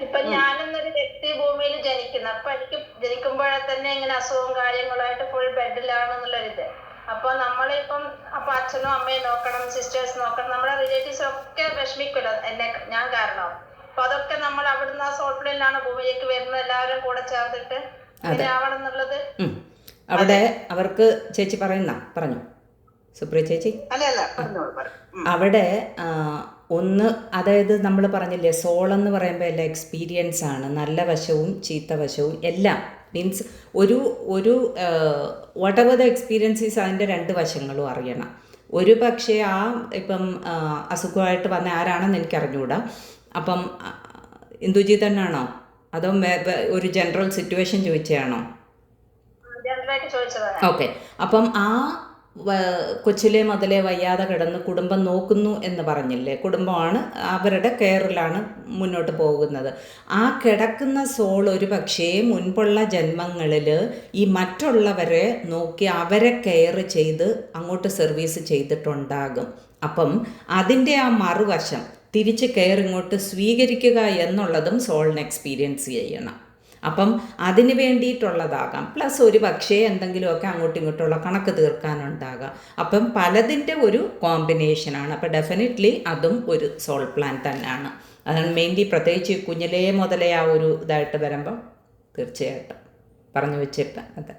ഇപ്പൊ ഞാനെന്നൊരു വ്യക്തി ഭൂമിയിൽ ജനിക്കുന്നു. അപ്പൊ എനിക്ക് ജനിക്കുമ്പോഴേ തന്നെ ഇങ്ങനെ അസുഖവും കാര്യങ്ങളായിട്ട് ഫുൾ ബെഡിലാണെന്നുള്ളൊരിത്. അപ്പൊ നമ്മളിപ്പം അപ്പൊ അച്ഛനും അമ്മയും നോക്കണം, സിസ്റ്റേഴ്സ് നോക്കണം, നമ്മുടെ റിലേറ്റീവ്സ് ഒക്കെ വിഷമിക്കുമല്ലോ ഞാൻ കാരണം. അപ്പൊ അതൊക്കെ നമ്മൾ അവിടുന്ന് ആ സോൾ പ്ലാനിലാണ് ഭൂമിയിലേക്ക് വരുന്നത്, എല്ലാവരും കൂടെ ചേർത്തിട്ട് ഇങ്ങനെ ആവണം എന്നുള്ളത്. അവിടെ അവർക്ക് ചേച്ചി പറഞ്ഞു സുപ്രിയ ചേച്ചി, അവിടെ ഒന്ന്, അതായത് നമ്മൾ പറഞ്ഞില്ലേ സോളെന്ന് പറയുമ്പോൾ എല്ലാം എക്സ്പീരിയൻസ് ആണ്, നല്ല വശവും ചീത്ത വശവും എല്ലാം. മീൻസ് ഒരു വാട്ട് എവർ ദ എക്സ്പീരിയൻസീസ്, അതിൻ്റെ രണ്ട് വശങ്ങളും അറിയണം. ഒരു പക്ഷേ ഇപ്പം അസുഖമായിട്ട് വന്ന ആരാണെന്ന് എനിക്ക് അറിഞ്ഞുകൂടാ. അപ്പം ഇന്ദുജി തന്നെയാണോ അതോ ഒരു ജനറൽ സിറ്റുവേഷൻ ചോദിച്ചതാണോ? ഓക്കെ. അപ്പം കൊച്ചിലെ മുതലേ വയ്യാതെ കിടന്ന് കുടുംബം നോക്കുന്നു എന്ന് പറഞ്ഞില്ലേ, കുടുംബമാണ് അവരുടെ കെയറിലാണ് മുന്നോട്ട് പോകുന്നത്. ആ കിടക്കുന്ന സോൾ ഒരു പക്ഷേ മുൻപുള്ള ജന്മങ്ങളിൽ ഈ മറ്റുള്ളവരെ നോക്കി അവരെ കെയർ ചെയ്ത് അങ്ങോട്ട് സർവീസ് ചെയ്തിട്ടുണ്ടാകും. അപ്പം അതിൻ്റെ ആ മറുവശം തിരിച്ച് കെയർ ഇങ്ങോട്ട് സ്വീകരിക്കുക എന്നുള്ളതും സോളിന് എക്സ്പീരിയൻസ് ചെയ്യണം. അപ്പം അതിന് വേണ്ടിയിട്ടുള്ളതാകാം. പ്ലസ് ഒരു പക്ഷേ എന്തെങ്കിലുമൊക്കെ അങ്ങോട്ടും ഇങ്ങോട്ടുള്ള കണക്ക് തീർക്കാനുണ്ടാകാം. അപ്പം പലതിൻ്റെ ഒരു കോമ്പിനേഷനാണ്. അപ്പം ഡെഫിനറ്റ്ലി അതും ഒരു സോൾ പ്ലാൻ തന്നെയാണ്. അതാണ് മെയിൻലി, പ്രത്യേകിച്ച് കുഞ്ഞിലേ മുതലേ ആ ഒരു ഇതായിട്ട് വരുമ്പം തീർച്ചയായിട്ടും പറഞ്ഞു വെച്ചിട്ട്. അതെ,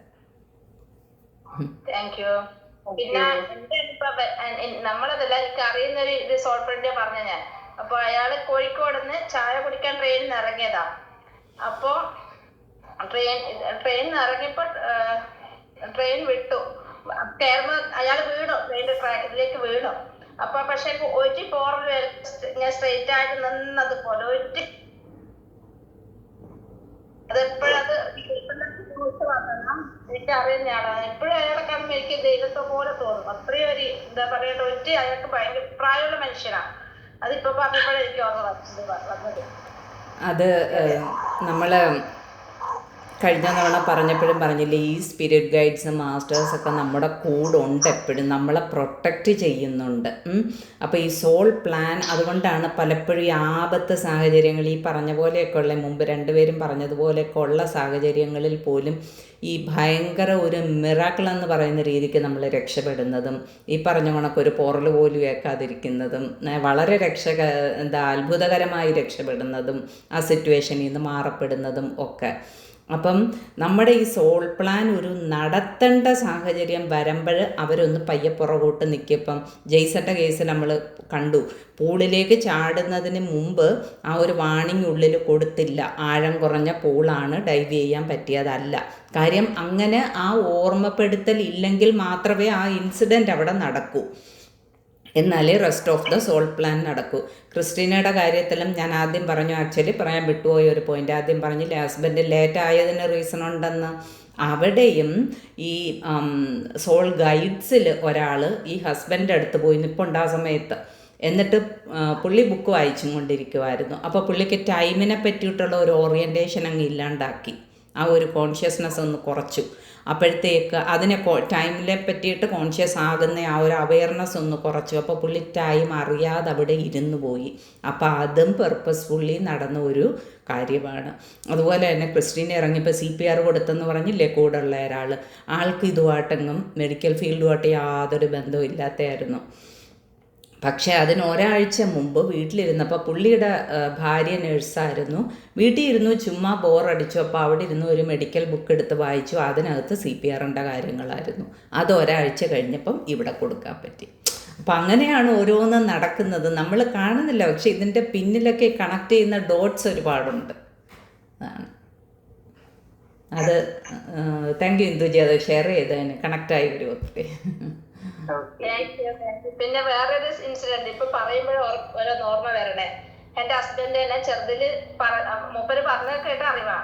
പിന്നെ നമ്മളതല്ല, എനിക്ക് അറിയുന്നൊരു ഇത് സോൾ പ്ലാൻ പറഞ്ഞ ഞാൻ. അപ്പൊ അയാള് കോഴിക്കോട് നിന്ന് ചായ കുടിക്കാൻ ട്രെയിനിൽ ഇറങ്ങിയതാ. അപ്പൊ ട്രെയിനിൽ ഇറങ്ങിയപ്പോ ട്രെയിൻ വിട്ടു, അയാൾ വീണു, ട്രെയിനിന്റെ ട്രാക്കിലേക്ക് വീണു. അപ്പൊ പക്ഷെ ഒരു പോറൽ ഞാൻ സ്ട്രെയിറ്റ് ആയിട്ട് നിന്നതുപോലെ അതെപ്പോഴത് എനിക്ക് അറിയുന്ന ആളാണ്. എപ്പോഴും അയാളെ കാണുമ്പോൾ എനിക്ക് ദൈവത്തെ പോലെ തോന്നും. അത്രയും ഒരു എന്താ പറയണ്ട, അയാൾക്ക് ഭയങ്കര പ്രായമുള്ള മനുഷ്യനാണ്. അതിപ്പോ പറഞ്ഞപ്പോഴേ എനിക്ക് ഓർമ്മ വന്നത്. അത് നമ്മൾ കഴിഞ്ഞ തവണ പറഞ്ഞപ്പോഴും പറഞ്ഞില്ലേ, ഈ സ്പിരിറ്റ് ഗൈഡ്സ് മാസ്റ്റേഴ്സൊക്കെ നമ്മുടെ കൂടെ ഉണ്ട്, എപ്പോഴും നമ്മളെ പ്രൊട്ടക്റ്റ് ചെയ്യുന്നുണ്ട്. അപ്പോൾ ഈ സോൾ പ്ലാൻ അതുകൊണ്ടാണ് പലപ്പോഴും ഈ ആപത്ത് സാഹചര്യങ്ങൾ, ഈ പറഞ്ഞ പോലെയൊക്കെ ഉള്ള മുമ്പ് രണ്ടുപേരും പറഞ്ഞതുപോലെയൊക്കെ ഉള്ള സാഹചര്യങ്ങളിൽ പോലും ഈ ഭയങ്കര ഒരു മിറാക്കിൾ എന്ന് പറയുന്ന രീതിക്ക് നമ്മൾ രക്ഷപ്പെടുന്നതും, ഈ പറഞ്ഞ കണക്കൊരു പോറൽ പോലും ഏൽക്കാതിരിക്കുന്നതും, വളരെ അത്ഭുതകരമായി രക്ഷപ്പെടുന്നതും, ആ സിറ്റുവേഷനിൽ നിന്ന് മാറപ്പെടുന്നതും ഒക്കെ. അപ്പം നമ്മുടെ ഈ സോൾ പ്ലാൻ ഒരു നടത്തേണ്ട സാഹചര്യം വരുമ്പോൾ അവരൊന്ന് പയ്യെ പുറകോട്ട് നിൽക്കും. ജെയ്സന്റെ കേസ് നമ്മൾ കണ്ടു, പൂളിലേക്ക് ചാടുന്നതിന് മുമ്പ് ആ ഒരു വാണിംഗ് ഉള്ളിൽ കൊടുത്തില്ല. ആഴം കുറഞ്ഞ പൂളാണ്, ഡൈവ് ചെയ്യാൻ പറ്റിയതല്ല. കാര്യം അങ്ങനെ ആ ഓർമ്മപ്പെടുത്തൽ ഇല്ലെങ്കിൽ മാത്രമേ ആ ഇൻസിഡൻറ്റ് അവിടെ നടക്കൂ, എന്നാലേ rest of the soul plan നടക്കൂ. ക്രിസ്റ്റീനയുടെ കാര്യത്തിലും ഞാൻ ആദ്യം പറഞ്ഞു, ആക്ച്വലി പറയാൻ വിട്ടുപോയ ഒരു പോയിൻ്റ് ആദ്യം പറഞ്ഞില്ലേ, ഹസ്ബൻഡ് ലേറ്റ് ആയതിന് റീസൺ ഉണ്ടെന്ന്. അവിടെയും ഈ സോൾ ഗൈഡ്സിൽ ഒരാൾ ഈ ഹസ്ബൻഡിൻ്റെ അടുത്ത് പോയി നിൽപ്പുണ്ട് ആ സമയത്ത്. എന്നിട്ട് പുള്ളി ബുക്ക് വായിച്ചും കൊണ്ടിരിക്കുമായിരുന്നു. അപ്പോൾ പുള്ളിക്ക് ടൈമിനെ പറ്റിയിട്ടുള്ള ഒരു ഓറിയൻറ്റേഷൻ അങ്ങ് ഇല്ലാണ്ടാക്കി, ആ ഒരു കോൺഷ്യസ്നെസ് ഒന്ന് കുറച്ചു. അപ്പോഴത്തേക്ക് അതിനെ ടൈമിനെ പറ്റിയിട്ട് കോൺഷ്യസ് ആകുന്ന ആ ഒരു അവയർനെസ് ഒന്ന് കുറച്ചു. അപ്പോൾ പുള്ളി ടൈം അറിയാതെ അവിടെ ഇരുന്ന് പോയി. അപ്പോൾ അതും പെർപ്പസ്ഫുള്ളി നടന്ന ഒരു കാര്യമാണ്. അതുപോലെ തന്നെ ക്രിസ്റ്റീനെ ഇറങ്ങിയപ്പോൾ CPR കൊടുത്തെന്ന് പറഞ്ഞില്ലേ കൂടെ ഉള്ള ഒരാൾ, ആൾക്ക് ഇതുമായിട്ടെങ്ങും മെഡിക്കൽ ഫീൽഡുമായിട്ട് യാതൊരു ബന്ധവും ഇല്ലാത്തതായിരുന്നു. പക്ഷേ അതിന് ഒരാഴ്ച മുമ്പ് വീട്ടിലിരുന്നപ്പോൾ പുള്ളിയുടെ ഭാര്യ നഴ്സായിരുന്നു. വീട്ടിൽ ഇരുന്നു ചുമ്മാ ബോറടിച്ചു. അപ്പോൾ അവിടെ ഇരുന്ന് ഒരു മെഡിക്കൽ ബുക്ക് എടുത്ത് വായിച്ചു. അതിനകത്ത് CPRൻ്റെ കാര്യങ്ങളായിരുന്നു. അത് ഒരാഴ്ച കഴിഞ്ഞപ്പം ഇവിടെ കൊടുക്കാൻ പറ്റി. അപ്പം അങ്ങനെയാണ് ഓരോന്നും നടക്കുന്നത്. നമ്മൾ കാണുന്നില്ല, പക്ഷെ ഇതിൻ്റെ പിന്നിലൊക്കെ കണക്ട് ചെയ്യുന്ന ഡോട്ട്സ് ഒരുപാടുണ്ട്. അതാണ് അത്. താങ്ക് യു ഇന്ദുജി, അത് ഷെയർ ചെയ്തതിന്. കണക്റ്റായി വരും ഒത്തിരി. പിന്നെ വേറൊരു ഇൻസിഡന്റ് ഇപ്പൊ പറയുമ്പോഴേ ഓരോ ഓർമ്മ വരണേ. എന്റെ ഹസ്ബൻഡ് തന്നെ ചെറുതില് മൂപ്പര് പറഞ്ഞ കേട്ട അറിവാ.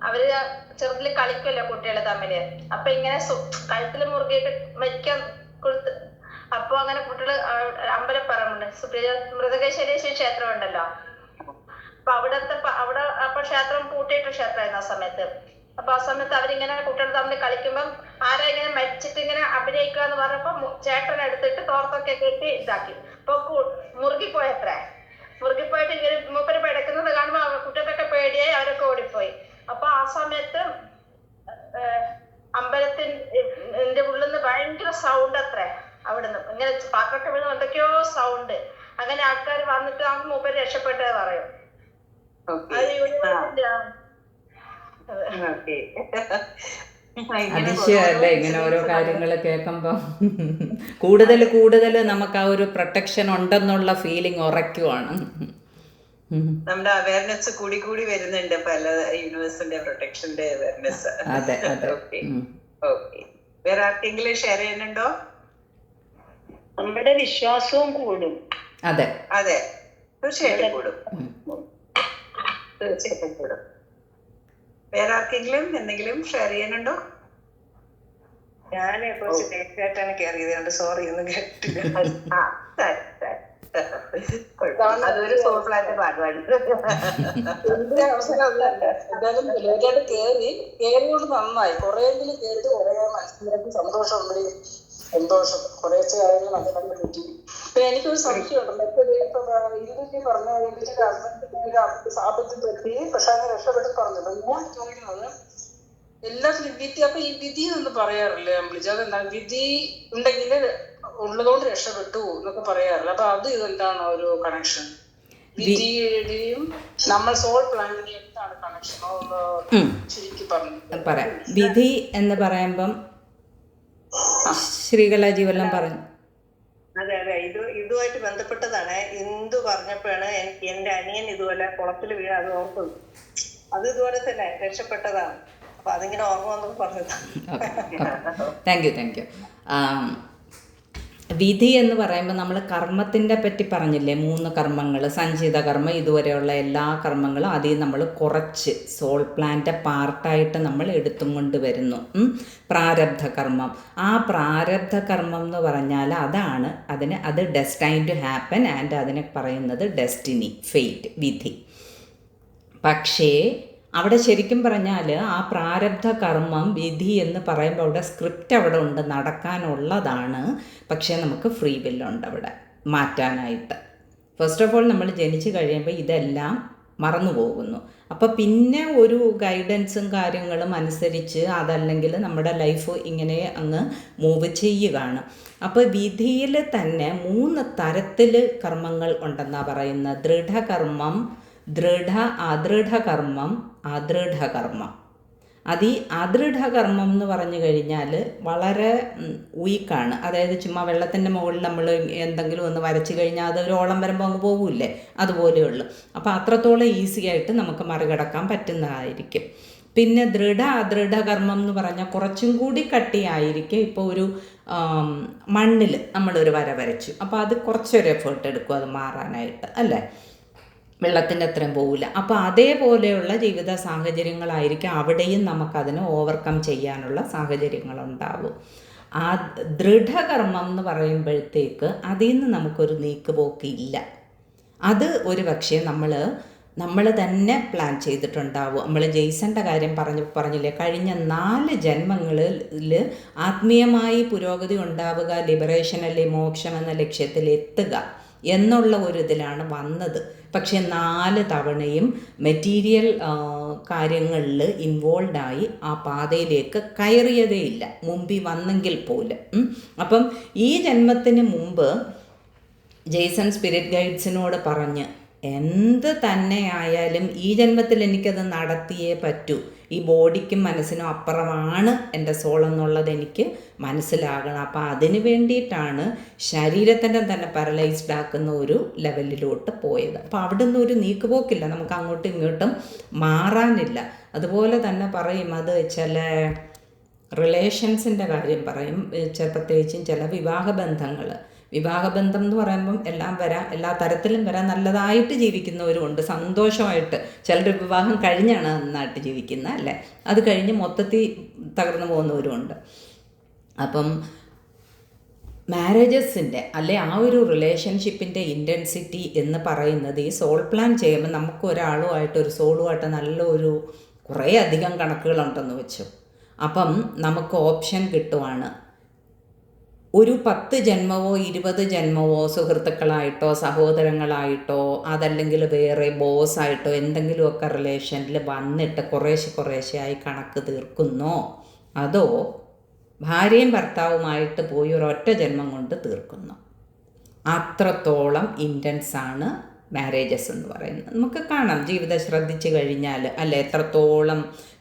അവര് ചെറുതില് കളിക്കുമല്ലോ കുട്ടികള് തമ്മില്. അപ്പൊ ഇങ്ങനെ കഴുത്തില് മുറുകിയിട്ട് മരിക്കാൻ കൊടുത്ത്, അപ്പൊ അങ്ങനെ കുട്ടികള് അമ്പലപ്പറമ്പുണ്ട്, മൃതകേശ്വരേശ്വരി ക്ഷേത്രം ഉണ്ടല്ലോ. അപ്പൊ അവിടെ അപ്പൊ ക്ഷേത്രം പൂട്ടിയിട്ട് ക്ഷേത്രമായിരുന്നു ആ സമയത്ത്. അപ്പൊ ആ സമയത്ത് അവരിങ്ങനെ കുട്ടികൾ തമ്മിൽ കളിക്കുമ്പം ആരാ ഇങ്ങനെ മരിച്ചിട്ട് ഇങ്ങനെ അഭിനയിക്കുക എന്ന് പറഞ്ഞപ്പോ ചേട്ടൻ എടുത്തിട്ട് തോർത്തൊക്കെ കെട്ടി ഇതാക്കി. അപ്പൊ മുറുകിപ്പോയിട്ട് ഇങ്ങനെ മൂപ്പര് പിടക്കുന്നത് കാണുമ്പോ കുട്ടികൾക്കൊക്കെ പേടിയായി, അവരൊക്കെ ഓടിപ്പോയി. അപ്പൊ ആ സമയത്ത് അമ്പലത്തിന്റെ ഉള്ളിൽ നിന്ന് ഭയങ്കര സൗണ്ട് അത്രേ. അവിടുന്ന് ഇങ്ങനെ പാത്രമൊക്കെ വീണ് എന്തൊക്കെയോ സൗണ്ട്. അങ്ങനെ ആൾക്കാർ വന്നിട്ട് ആ മൂപ്പര് രക്ഷപ്പെട്ടത് പറയും. അത് യൂണിവേഴ്സിന്റെ അതിശയമല്ലേ ഇങ്ങനെ ഓരോ കാര്യങ്ങൾ കേൾക്കുമ്പം. കൂടുതൽ നമുക്ക് ആ ഒരു പ്രൊട്ടക്ഷൻ ഉണ്ടെന്നുള്ള ഫീലിംഗ് ഉറയ്ക്കുവാണ്. നമ്മുടെ അവയർനെസ് കൂടി വരുന്നുണ്ട്, പല യൂണിവേഴ്സിന്റെ പ്രൊട്ടക്ഷന്റെ അവയർനെസ്. അതെ. ഓക്കെ. വേറെ ആർക്കെങ്കിലും ഷെയർ ചെയ്യുന്നുണ്ടോ? നമ്മുടെ വിശ്വാസവും കൂടും. അതെ, തീർച്ചയായിട്ടും കൂടും. വേറെ ആർക്കെങ്കിലും എന്തെങ്കിലും ഷെയർ ചെയ്യാനുണ്ടോ? ഞാൻ കുറച്ച് ലേറ്റായിട്ടാണ് കയറിയത്, സോറി ഒന്നും കേട്ടില്ല. അതൊരു സോഫ്ലാന്റെ ഭാഗമാണ്. എന്റെ അവസരമല്ല, എന്തായാലും ലേറ്റായിട്ട് കേറിയോണ്ട് നന്നായി. കുറെയെങ്കിലും കേട്ട് കുറെ മനസ്സിലാക്കി സന്തോഷം കുറേശ്ശെ കാര്യങ്ങൾ മനസ്സിലാക്കി പറ്റി. ഇപ്പൊ എനിക്കൊരു സംശയമുണ്ടല്ലോ. ഇന്ദുജി പറഞ്ഞ സാമ്പത്തിക പറ്റി പക്ഷെ അങ്ങനെ രക്ഷപ്പെട്ട് പറഞ്ഞല്ലോ. ഞാൻ ചോദിക്കുന്നത് എല്ലാത്തിനും വിധി, അപ്പൊ ഈ വിധി എന്ന് പറയാറില്ലേ അമ്പിളിജി? അതെന്താണ് വിധി ഉണ്ടെങ്കിൽ ഉള്ളതുകൊണ്ട് രക്ഷപ്പെട്ടു എന്നൊക്കെ പറയാറില്ല. അപ്പൊ അത് ഇതെന്താണ് ഒരു കണക്ഷൻ? വിധിയുടെയും നമ്മൾ സോൾ പ്ലാനിന്റെയും എന്താണ് കണക്ഷൻ? ശരിക്കും പറഞ്ഞു പറയാം. വിധി എന്ന് പറയുമ്പം ശ്രീകലാജി വല്ലം പറഞ്ഞു. അതെ ഇതുമായിട്ട് ബന്ധപ്പെട്ടതാണ്. ഇന്ദു പറഞ്ഞപ്പോഴാണ് എന്റെ അനിയൻ ഇതുപോലെ കുളത്തിൽ വീണ് അത് ഓർത്തത്. അത് ഇതുപോലെ തന്നെ രക്ഷപ്പെട്ടതാണ്. അപ്പൊ അതിങ്ങനെ ഓർമ്മ വന്നപ്പോൾ പറഞ്ഞതാണ്. Thank you. വിധി എന്ന് പറയുമ്പോൾ നമ്മൾ കർമ്മത്തിൻ്റെ പറ്റി പറഞ്ഞില്ലേ, 3 കർമ്മങ്ങൾ, സഞ്ചിത കർമ്മം, ഇതുവരെയുള്ള എല്ലാ കർമ്മങ്ങളും അതിൽ നമ്മൾ കുറച്ച് സോൾ പ്ലാൻ്റെ പാർട്ടായിട്ട് നമ്മൾ എടുത്തും കൊണ്ട് വരുന്നു. പ്രാരബ്ധ കർമ്മം. ആ പ്രാരബ്ധ കർമ്മം എന്ന് പറഞ്ഞാൽ അത് ഡെസ്റ്റൈൻ ടു ഹാപ്പൻ ആൻഡ് അതിനെ പറയുന്നത് ഡെസ്റ്റിനി, ഫെയ്റ്റ്, വിധി. പക്ഷേ അവിടെ ശരിക്കും പറഞ്ഞാൽ ആ പ്രാരബ്ധ കർമ്മം വിധി എന്ന് പറയുമ്പോൾ അവിടെ സ്ക്രിപ്റ്റ് അവിടെ ഉണ്ട്, നടക്കാനുള്ളതാണ്. പക്ഷേ നമുക്ക് ഫ്രീ വില്ലുണ്ട് അവിടെ മാറ്റാനായിട്ട്. ഫസ്റ്റ് ഓഫ് ഓൾ നമ്മൾ ജനിച്ചു കഴിയുമ്പോൾ ഇതെല്ലാം മറന്നു പോകുന്നു. അപ്പോൾ പിന്നെ ഒരു ഗൈഡൻസും കാര്യങ്ങളും അനുസരിച്ച് അതല്ലെങ്കിൽ നമ്മുടെ ലൈഫ് ഇങ്ങനെ അങ്ങ് മൂവ് ചെയ്യുകയാണ്. അപ്പോൾ വിധിയിൽ തന്നെ 3 തരത്തിൽ കർമ്മങ്ങൾ ഉണ്ടെന്നാണ് പറയുന്നത്. ദൃഢകർമ്മം, അദൃഢകർമ്മം, അദൃഢകർമ്മം. ഈ അദൃഢകർമ്മം എന്ന് പറഞ്ഞു കഴിഞ്ഞാൽ വളരെ വീക്കാണ്. അതായത് ചുമ്മാ വെള്ളത്തിൻ്റെ മുകളിൽ നമ്മൾ എന്തെങ്കിലും ഒന്ന് വരച്ച് കഴിഞ്ഞാൽ അത് ഒരു ഓളം വരുമ്പോൾ അങ്ങ് പോകില്ലേ, അതുപോലെയുള്ളൂ. അപ്പോൾ അത്രത്തോളം ഈസി ആയിട്ട് നമുക്ക് മറികടക്കാൻ പറ്റുന്നതായിരിക്കും. പിന്നെ അദൃഢകർമ്മം എന്ന് പറഞ്ഞാൽ കുറച്ചും കൂടി കട്ടിയായിരിക്കും. ഇപ്പോൾ ഒരു മണ്ണിൽ നമ്മളൊരു വര വരച്ചു, അപ്പോൾ അത് കുറച്ചൊരു എഫേർട്ട് എടുക്കും അത് മാറാനായിട്ട്, അല്ലേ? വെള്ളത്തിൻ്റെ അത്രയും പോവില്ല. അപ്പോൾ അതേപോലെയുള്ള ജീവിത സാഹചര്യങ്ങളായിരിക്കും അവിടെയും നമുക്കതിനെ ഓവർകം ചെയ്യാനുള്ള സാഹചര്യങ്ങളുണ്ടാവും. ആ ദൃഢകർമ്മം എന്ന് പറയുമ്പോഴത്തേക്ക് അതിൽ നിന്ന് നമുക്കൊരു നീക്കുപോക്കില്ല. അത് ഒരു പക്ഷേ നമ്മൾ തന്നെ പ്ലാൻ ചെയ്തിട്ടുണ്ടാവും. നമ്മൾ ജെയ്സൻ്റെ കാര്യം പറഞ്ഞില്ലേ, കഴിഞ്ഞ 4 ജന്മങ്ങളിൽ ആത്മീയമായി പുരോഗതി ഉണ്ടാവുക, ലിബറേഷൻ അല്ലെങ്കിൽ മോക്ഷം എന്ന ലക്ഷ്യത്തിൽ എത്തുക എന്നുള്ള ഒരു ഇതിലാണ് വന്നത്. പക്ഷെ 4 തവണയും മെറ്റീരിയൽ കാര്യങ്ങളിൽ ഇൻവോൾവായി ആ പാതയിലേക്ക് കയറിയതേ ഇല്ല, മുമ്പിൽ വന്നെങ്കിൽ പോലും. അപ്പം ഈ ജന്മത്തിന് മുമ്പ് ജെയ്സൺ സ്പിരിറ്റ് ഗൈഡ്സിനോട് പറഞ്ഞ് എന്ത് തന്നെ ആയാലും ഈ ജന്മത്തിൽ എനിക്കത് നടത്തിയേ പറ്റൂ, ഈ ബോഡിക്കും മനസ്സിനും അപ്പുറമാണ് എൻ്റെ സോൾ എന്നുള്ളത് എനിക്ക് മനസ്സിലാകണം. അപ്പോൾ അതിന് വേണ്ടിയിട്ടാണ് ശരീരത്തിൻ്റെ തന്നെ പാരലൈസ്ഡ് ആക്കുന്ന ഒരു ലെവലിലോട്ട് പോയത്. അപ്പോൾ അവിടെ നിന്ന് ഒരു നീക്കുപോക്കില്ല, നമുക്ക് അങ്ങോട്ടും ഇങ്ങോട്ടും മാറാനില്ല. അതുപോലെ തന്നെ പറയും, അത് ചില റിലേഷൻസിൻ്റെ കാര്യം പറയും, പ്രത്യേകിച്ചും ചില വിവാഹബന്ധം എന്ന് പറയുമ്പം എല്ലാം വരാം, എല്ലാ തരത്തിലും വരാൻ, നല്ലതായിട്ട് ജീവിക്കുന്നവരുമുണ്ട്, സന്തോഷമായിട്ട്. ചിലർ വിവാഹം കഴിഞ്ഞാണ് നന്നായിട്ട് ജീവിക്കുന്നത് അല്ലേ, അത് കഴിഞ്ഞ് മൊത്തത്തിൽ തകർന്നു പോകുന്നവരുമുണ്ട്. അപ്പം മാരേജസിൻ്റെ അല്ലെ ആ ഒരു റിലേഷൻഷിപ്പിൻ്റെ ഇൻറ്റൻസിറ്റി എന്ന് പറയുന്നത് ഈ സോൾ പ്ലാൻ ചെയ്യുമ്പോൾ നമുക്ക് ഒരാളുമായിട്ട്, ഒരു സോളുമായിട്ട് നല്ലൊരു കുറേ അധികം കണക്കുകളുണ്ടെന്ന് വെച്ചു. അപ്പം നമുക്ക് ഓപ്ഷൻ കിട്ടുവാണ്, ഒരു 10 ജന്മമോ 20 ജന്മമോ സുഹൃത്തുക്കളായിട്ടോ സഹോദരങ്ങളായിട്ടോ അതല്ലെങ്കിൽ വേറെ ബോസായിട്ടോ എന്തെങ്കിലുമൊക്കെ റിലേഷനിൽ വന്നിട്ട് കുറേശ്ശെയായി കണക്ക് തീർക്കുന്നോ, അതോ ഭാര്യയും ഭർത്താവുമായിട്ട് പോയി ഒരൊറ്റ ജന്മം കൊണ്ട് തീർക്കുന്നു. അത്രത്തോളം ഇൻറ്റൻസാണ് മാരേജസ് എന്ന് പറയുന്നത്. നമുക്ക് കാണാം, ജീവിതം ശ്രദ്ധിച്ചു കഴിഞ്ഞാൽ അല്ലെ, എത്രത്തോളം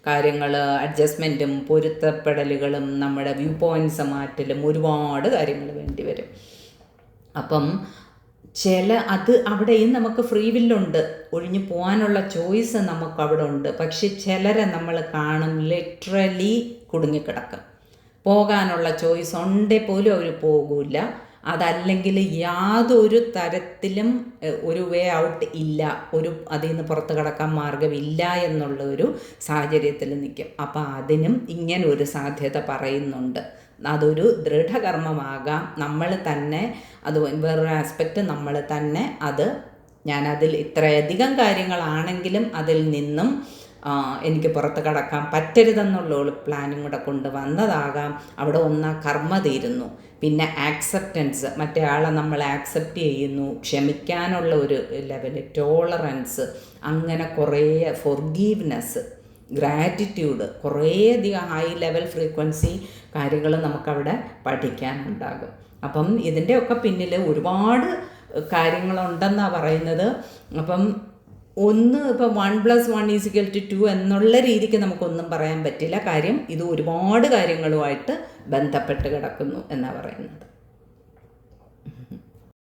കാര്യങ്ങൾ അഡ്ജസ്റ്റ്മെൻറ്റും പൊരുത്തപ്പെടലുകളും നമ്മുടെ വ്യൂ പോയിൻറ്റ്സ് മാറ്റലും ഒരുപാട് കാര്യങ്ങൾ വേണ്ടി വരും. അപ്പം അവിടെയും നമുക്ക് ഫ്രീ വില്ലുണ്ട്, ഒഴിഞ്ഞു പോകാനുള്ള ചോയ്സ് നമുക്ക് അവിടെ ഉണ്ട്. പക്ഷെ ചിലരെ നമ്മൾ കാണും ലിറ്ററലി കുടുങ്ങിക്കിടക്കും, പോകാനുള്ള ചോയ്സ് ഉണ്ടേ പോലും അവർ പോകില്ല. അതല്ലെങ്കിൽ യാതൊരു തരത്തിലും ഒരു വേ ഔട്ട് ഇല്ല, അതിൽ നിന്ന് പുറത്ത് കടക്കാൻ മാർഗമില്ല എന്നുള്ള ഒരു സാഹചര്യത്തിൽ നിൽക്കും. അപ്പോൾ അതിനും ഇങ്ങനെ ഒരു സാധ്യത പറയുന്നുണ്ട്. അതൊരു ദൃഢകർമ്മമാകാം, നമ്മൾ തന്നെ അത് വേറൊരു ആസ്പെക്റ്റ് നമ്മൾ തന്നെ ഞാനതിൽ ഇത്രയധികം കാര്യങ്ങളാണെങ്കിലും അതിൽ നിന്നും എനിക്ക് പുറത്ത് കടക്കാൻ പറ്റരുതെന്നുള്ള ഒരു പ്ലാനും കൂടെ കൊണ്ടുവന്നതാകാം. അവിടെ കർമ്മ തീരുന്നു, പിന്നെ ആക്സെപ്റ്റൻസ്, മറ്റേ ആളെ നമ്മൾ ആക്സെപ്റ്റ് ചെയ്യുന്നു, ക്ഷമിക്കാനുള്ള ഒരു ലെവൽ, ടോളറൻസ്, അങ്ങനെ കുറേ ഫൊർഗീവ്നെസ്, ഗ്രാറ്റിറ്റ്യൂഡ്, കുറേയധികം ഹൈ ലെവൽ ഫ്രീക്വൻസി കാര്യങ്ങൾ നമുക്കവിടെ പഠിക്കാനുണ്ടാകും. അപ്പം ഇതിൻ്റെയൊക്കെ പിന്നിൽ ഒരുപാട് കാര്യങ്ങളുണ്ടെന്നാണ് പറയുന്നത്. അപ്പം ഇപ്പം 1+1=2 എന്നുള്ള രീതിക്ക് നമുക്കൊന്നും പറയാൻ പറ്റില്ല. കാര്യം ഇത് ഒരുപാട് കാര്യങ്ങളുമായിട്ട് ബന്ധപ്പെട്ട് കിടക്കുന്നു എന്നാണ് പറയുന്നത്.